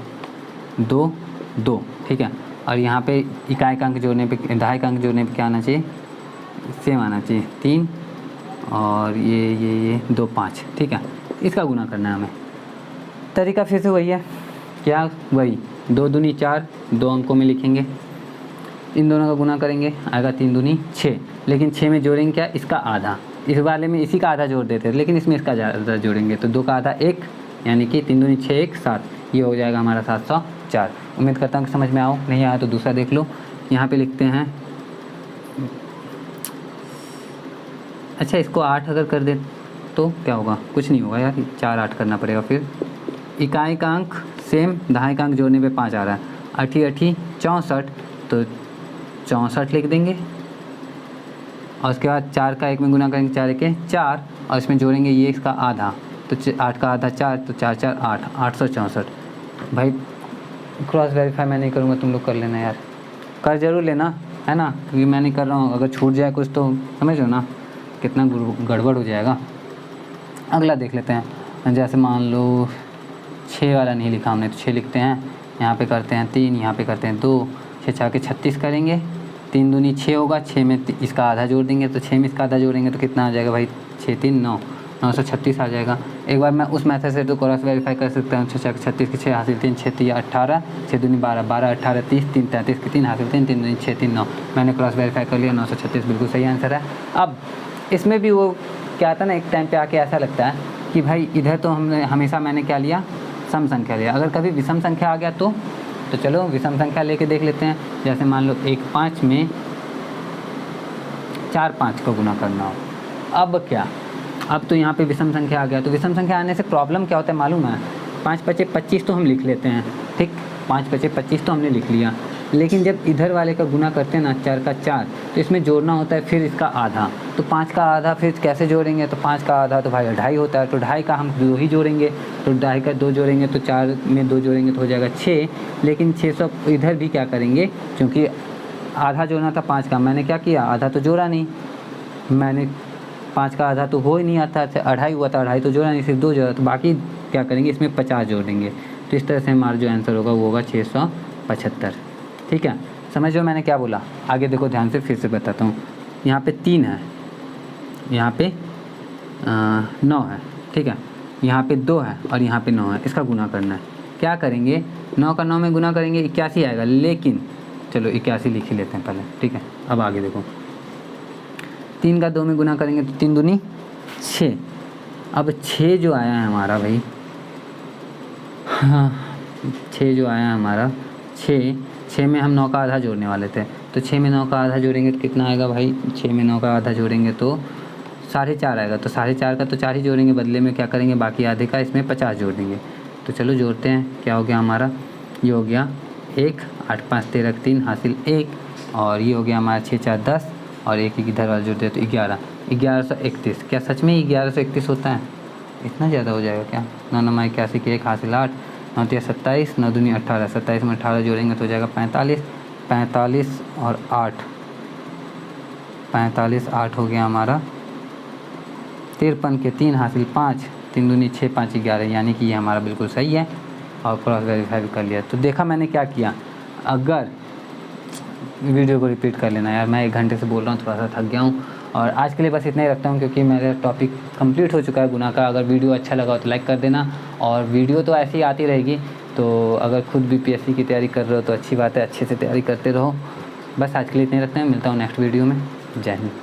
2 2, ठीक है, और यहाँ पे इकाई का अंक जोड़ने पे दहाई का अंक जोड़ने पे क्या आना चाहिए, सेम आना चाहिए, 3 और ये 2 5, ठीक है। इसका गुना करना है हमें। तरीका फिर से वही है, क्या वही 2 दूनी 4, 2 अंकों में लिखेंगे, इन दोनों का गुना करेंगे, आएगा 3 दूनी 6, लेकिन 6 में जोड़ेंगे क्या, इसका आधा, इस वाले में इसी का आधा जोड़ देते हैं, लेकिन इसमें इसका ज़्यादा जोड़ेंगे, तो 2 का आधा 1, यानी कि 3 दूनी 6 1 7, ये हो जाएगा हमारा 704। उम्मीद करता हूँ कि समझ में आओ, नहीं आया तो दूसरा देख लो। यहाँ पे लिखते हैं, अच्छा इसको 8 अगर कर दे तो क्या होगा, कुछ नहीं होगा यार, 4 8 करना पड़ेगा। फिर इकाई का अंक सेम, दहाई का अंक जोड़ने पे 5 आ रहा है, 8 8 64, तो 64 लिख देंगे, और उसके बाद 4 का 1 में गुना करेंगे, 4 1 4, और इसमें जोड़ेंगे ये इसका आधा, तो 8 का आधा 4, तो 4 4 8, 864। भाई क्रॉस वेरीफाई मैं नहीं करूँगा, तुम लोग कर लेना यार, कर जरूर लेना है ना, क्योंकि मैं नहीं कर रहा हूँ, अगर छूट जाए कुछ तो समझ लो ना कितना गड़बड़ हो जाएगा। अगला देख लेते हैं, जैसे मान लो 6 वाला नहीं लिखा हमने, तो 6 लिखते हैं, यहाँ पे करते हैं 3, यहाँ पे करते हैं 2, 6 6 के 36 करेंगे, 3 दूनी 6 होगा, 6 में इसका आधा जोड़ देंगे, तो 6 में इसका आधा जोड़ेंगे तो कितना आ जाएगा भाई, 6 3 9, 936 आ जाएगा। एक बार मैं उस मेथड से तो क्रॉस वेरीफाई कर सकता हूँ, 6 6 36 के 6 हासिल 3, 6 3 18, 6 दूनी 12, 12 18 30, 3 33 के 3 हासिल 3, 3 दूनी 6 3 9, मैंने क्रॉस वेरीफाई कर लिया, 936 बिल्कुल सही आंसर है। अब इसमें भी वो क्या था ना, एक टाइम पे आके ऐसा लगता है कि भाई इधर तो हमने हमेशा मैंने क्या लिया, सम संख्या लिया, अगर कभी विषम संख्या आ गया तो चलो विषम संख्या लेके देख लेते हैं। जैसे मान लो 1 5 में 4 5 को गुना करना हो, अब क्या, अब तो यहाँ पे विषम संख्या आ गया, तो विषम संख्या आने से प्रॉब्लम क्या होता है मालूम है, 5 5 25 तो हम लिख लेते हैं, ठीक, 5 5 25 तो हमने लिख लिया, लेकिन जब इधर वाले का गुना करते हैं ना 4 का 4, तो इसमें जोड़ना होता है फिर इसका आधा। तो 5 का आधा फिर कैसे जोड़ेंगे, तो 5 का आधा तो भाई 2.5 होता है, तो 2.5 का हम 2 ही जोड़ेंगे, तो 2.5 का 2 जोड़ेंगे तो 4 में 2 जोड़ेंगे तो हो जाएगा 6। लेकिन 600 इधर भी क्या करेंगे, क्योंकि आधा जोड़ना था 5 का, मैंने क्या किया, आधा तो जोड़ा नहीं, मैंने 5 का आधा तो हो ही नहीं आता, 2.5 हुआ था, 2.5 तो जोड़ा नहीं, सिर्फ 2 जोड़ा, तो बाकी क्या करेंगे, इसमें 50 जोड़ेंगे। तो इस तरह से हमारा जो आंसर होगा वो होगा 675। ठीक है, समझ लो मैंने क्या बोला। आगे देखो ध्यान से, फिर से बताता हूँ। यहाँ पे 3 है, यहाँ पे 9 है, ठीक है, यहाँ पे 2 है और यहाँ पे 9 है, इसका गुना करना है। क्या करेंगे, 9 का 9 में गुना करेंगे 81 आएगा, लेकिन चलो 81 लिख ही लेते हैं पहले, ठीक है। अब आगे देखो, 3 का 2 में गुना करेंगे तो 3 दूनी 6। अब 6 जो आया है हमारा भाई, हाँ 6 जो आया है हमारा, 6 में हम 9 का आधा जोड़ने वाले थे, तो 6 में 9 का आधा जोड़ेंगे तो कितना आएगा भाई, 6 में 9 का आधा जोड़ेंगे तो 4.5 आएगा, तो 4.5 का तो 4 ही जोड़ेंगे, बदले में क्या करेंगे, बाकी आधे का इसमें 50 जोड़ देंगे। तो चलो जोड़ते हैं, क्या हो गया हमारा, ये हो गया 1, 8 5 13 3 हासिल 1, और ये हो गया हमारा 6 4 10, और एक इधर वाला जोड़ दिया तो 11, 1131। क्या सच में 1131 होता है, इतना ज़्यादा हो जाएगा क्या। 9 9 81 के 1 हासिल 8, 9 3 27, 9 दूनी 18, 27 में 18 जोड़ेंगे तो हो जाएगा 45, 45 और 8, 45 8 हो गया हमारा 53 के 3 हासिल 5, 3 दूनी 6 5 11, यानी कि ये हमारा बिल्कुल सही है, और क्रॉस वेरीफाई भी कर लिया। तो देखा मैंने क्या किया, अगर वीडियो को रिपीट कर लेना यार, मैं 1 घंटे से बोल रहा हूँ, थोड़ा सा थक गया हूँ। और आज के लिए बस इतना ही रखता हूँ, क्योंकि मेरा टॉपिक कंप्लीट हो चुका है गुना का। अगर वीडियो अच्छा लगा हो तो लाइक कर देना, और वीडियो तो ऐसी ही आती रहेगी, तो अगर खुद भी पीएससी की तैयारी कर रहे हो तो अच्छी बात है, अच्छे से तैयारी करते रहो। बस आज के लिए इतना ही रखते हैं, मिलता हूँ नेक्स्ट वीडियो में। जय हिंद।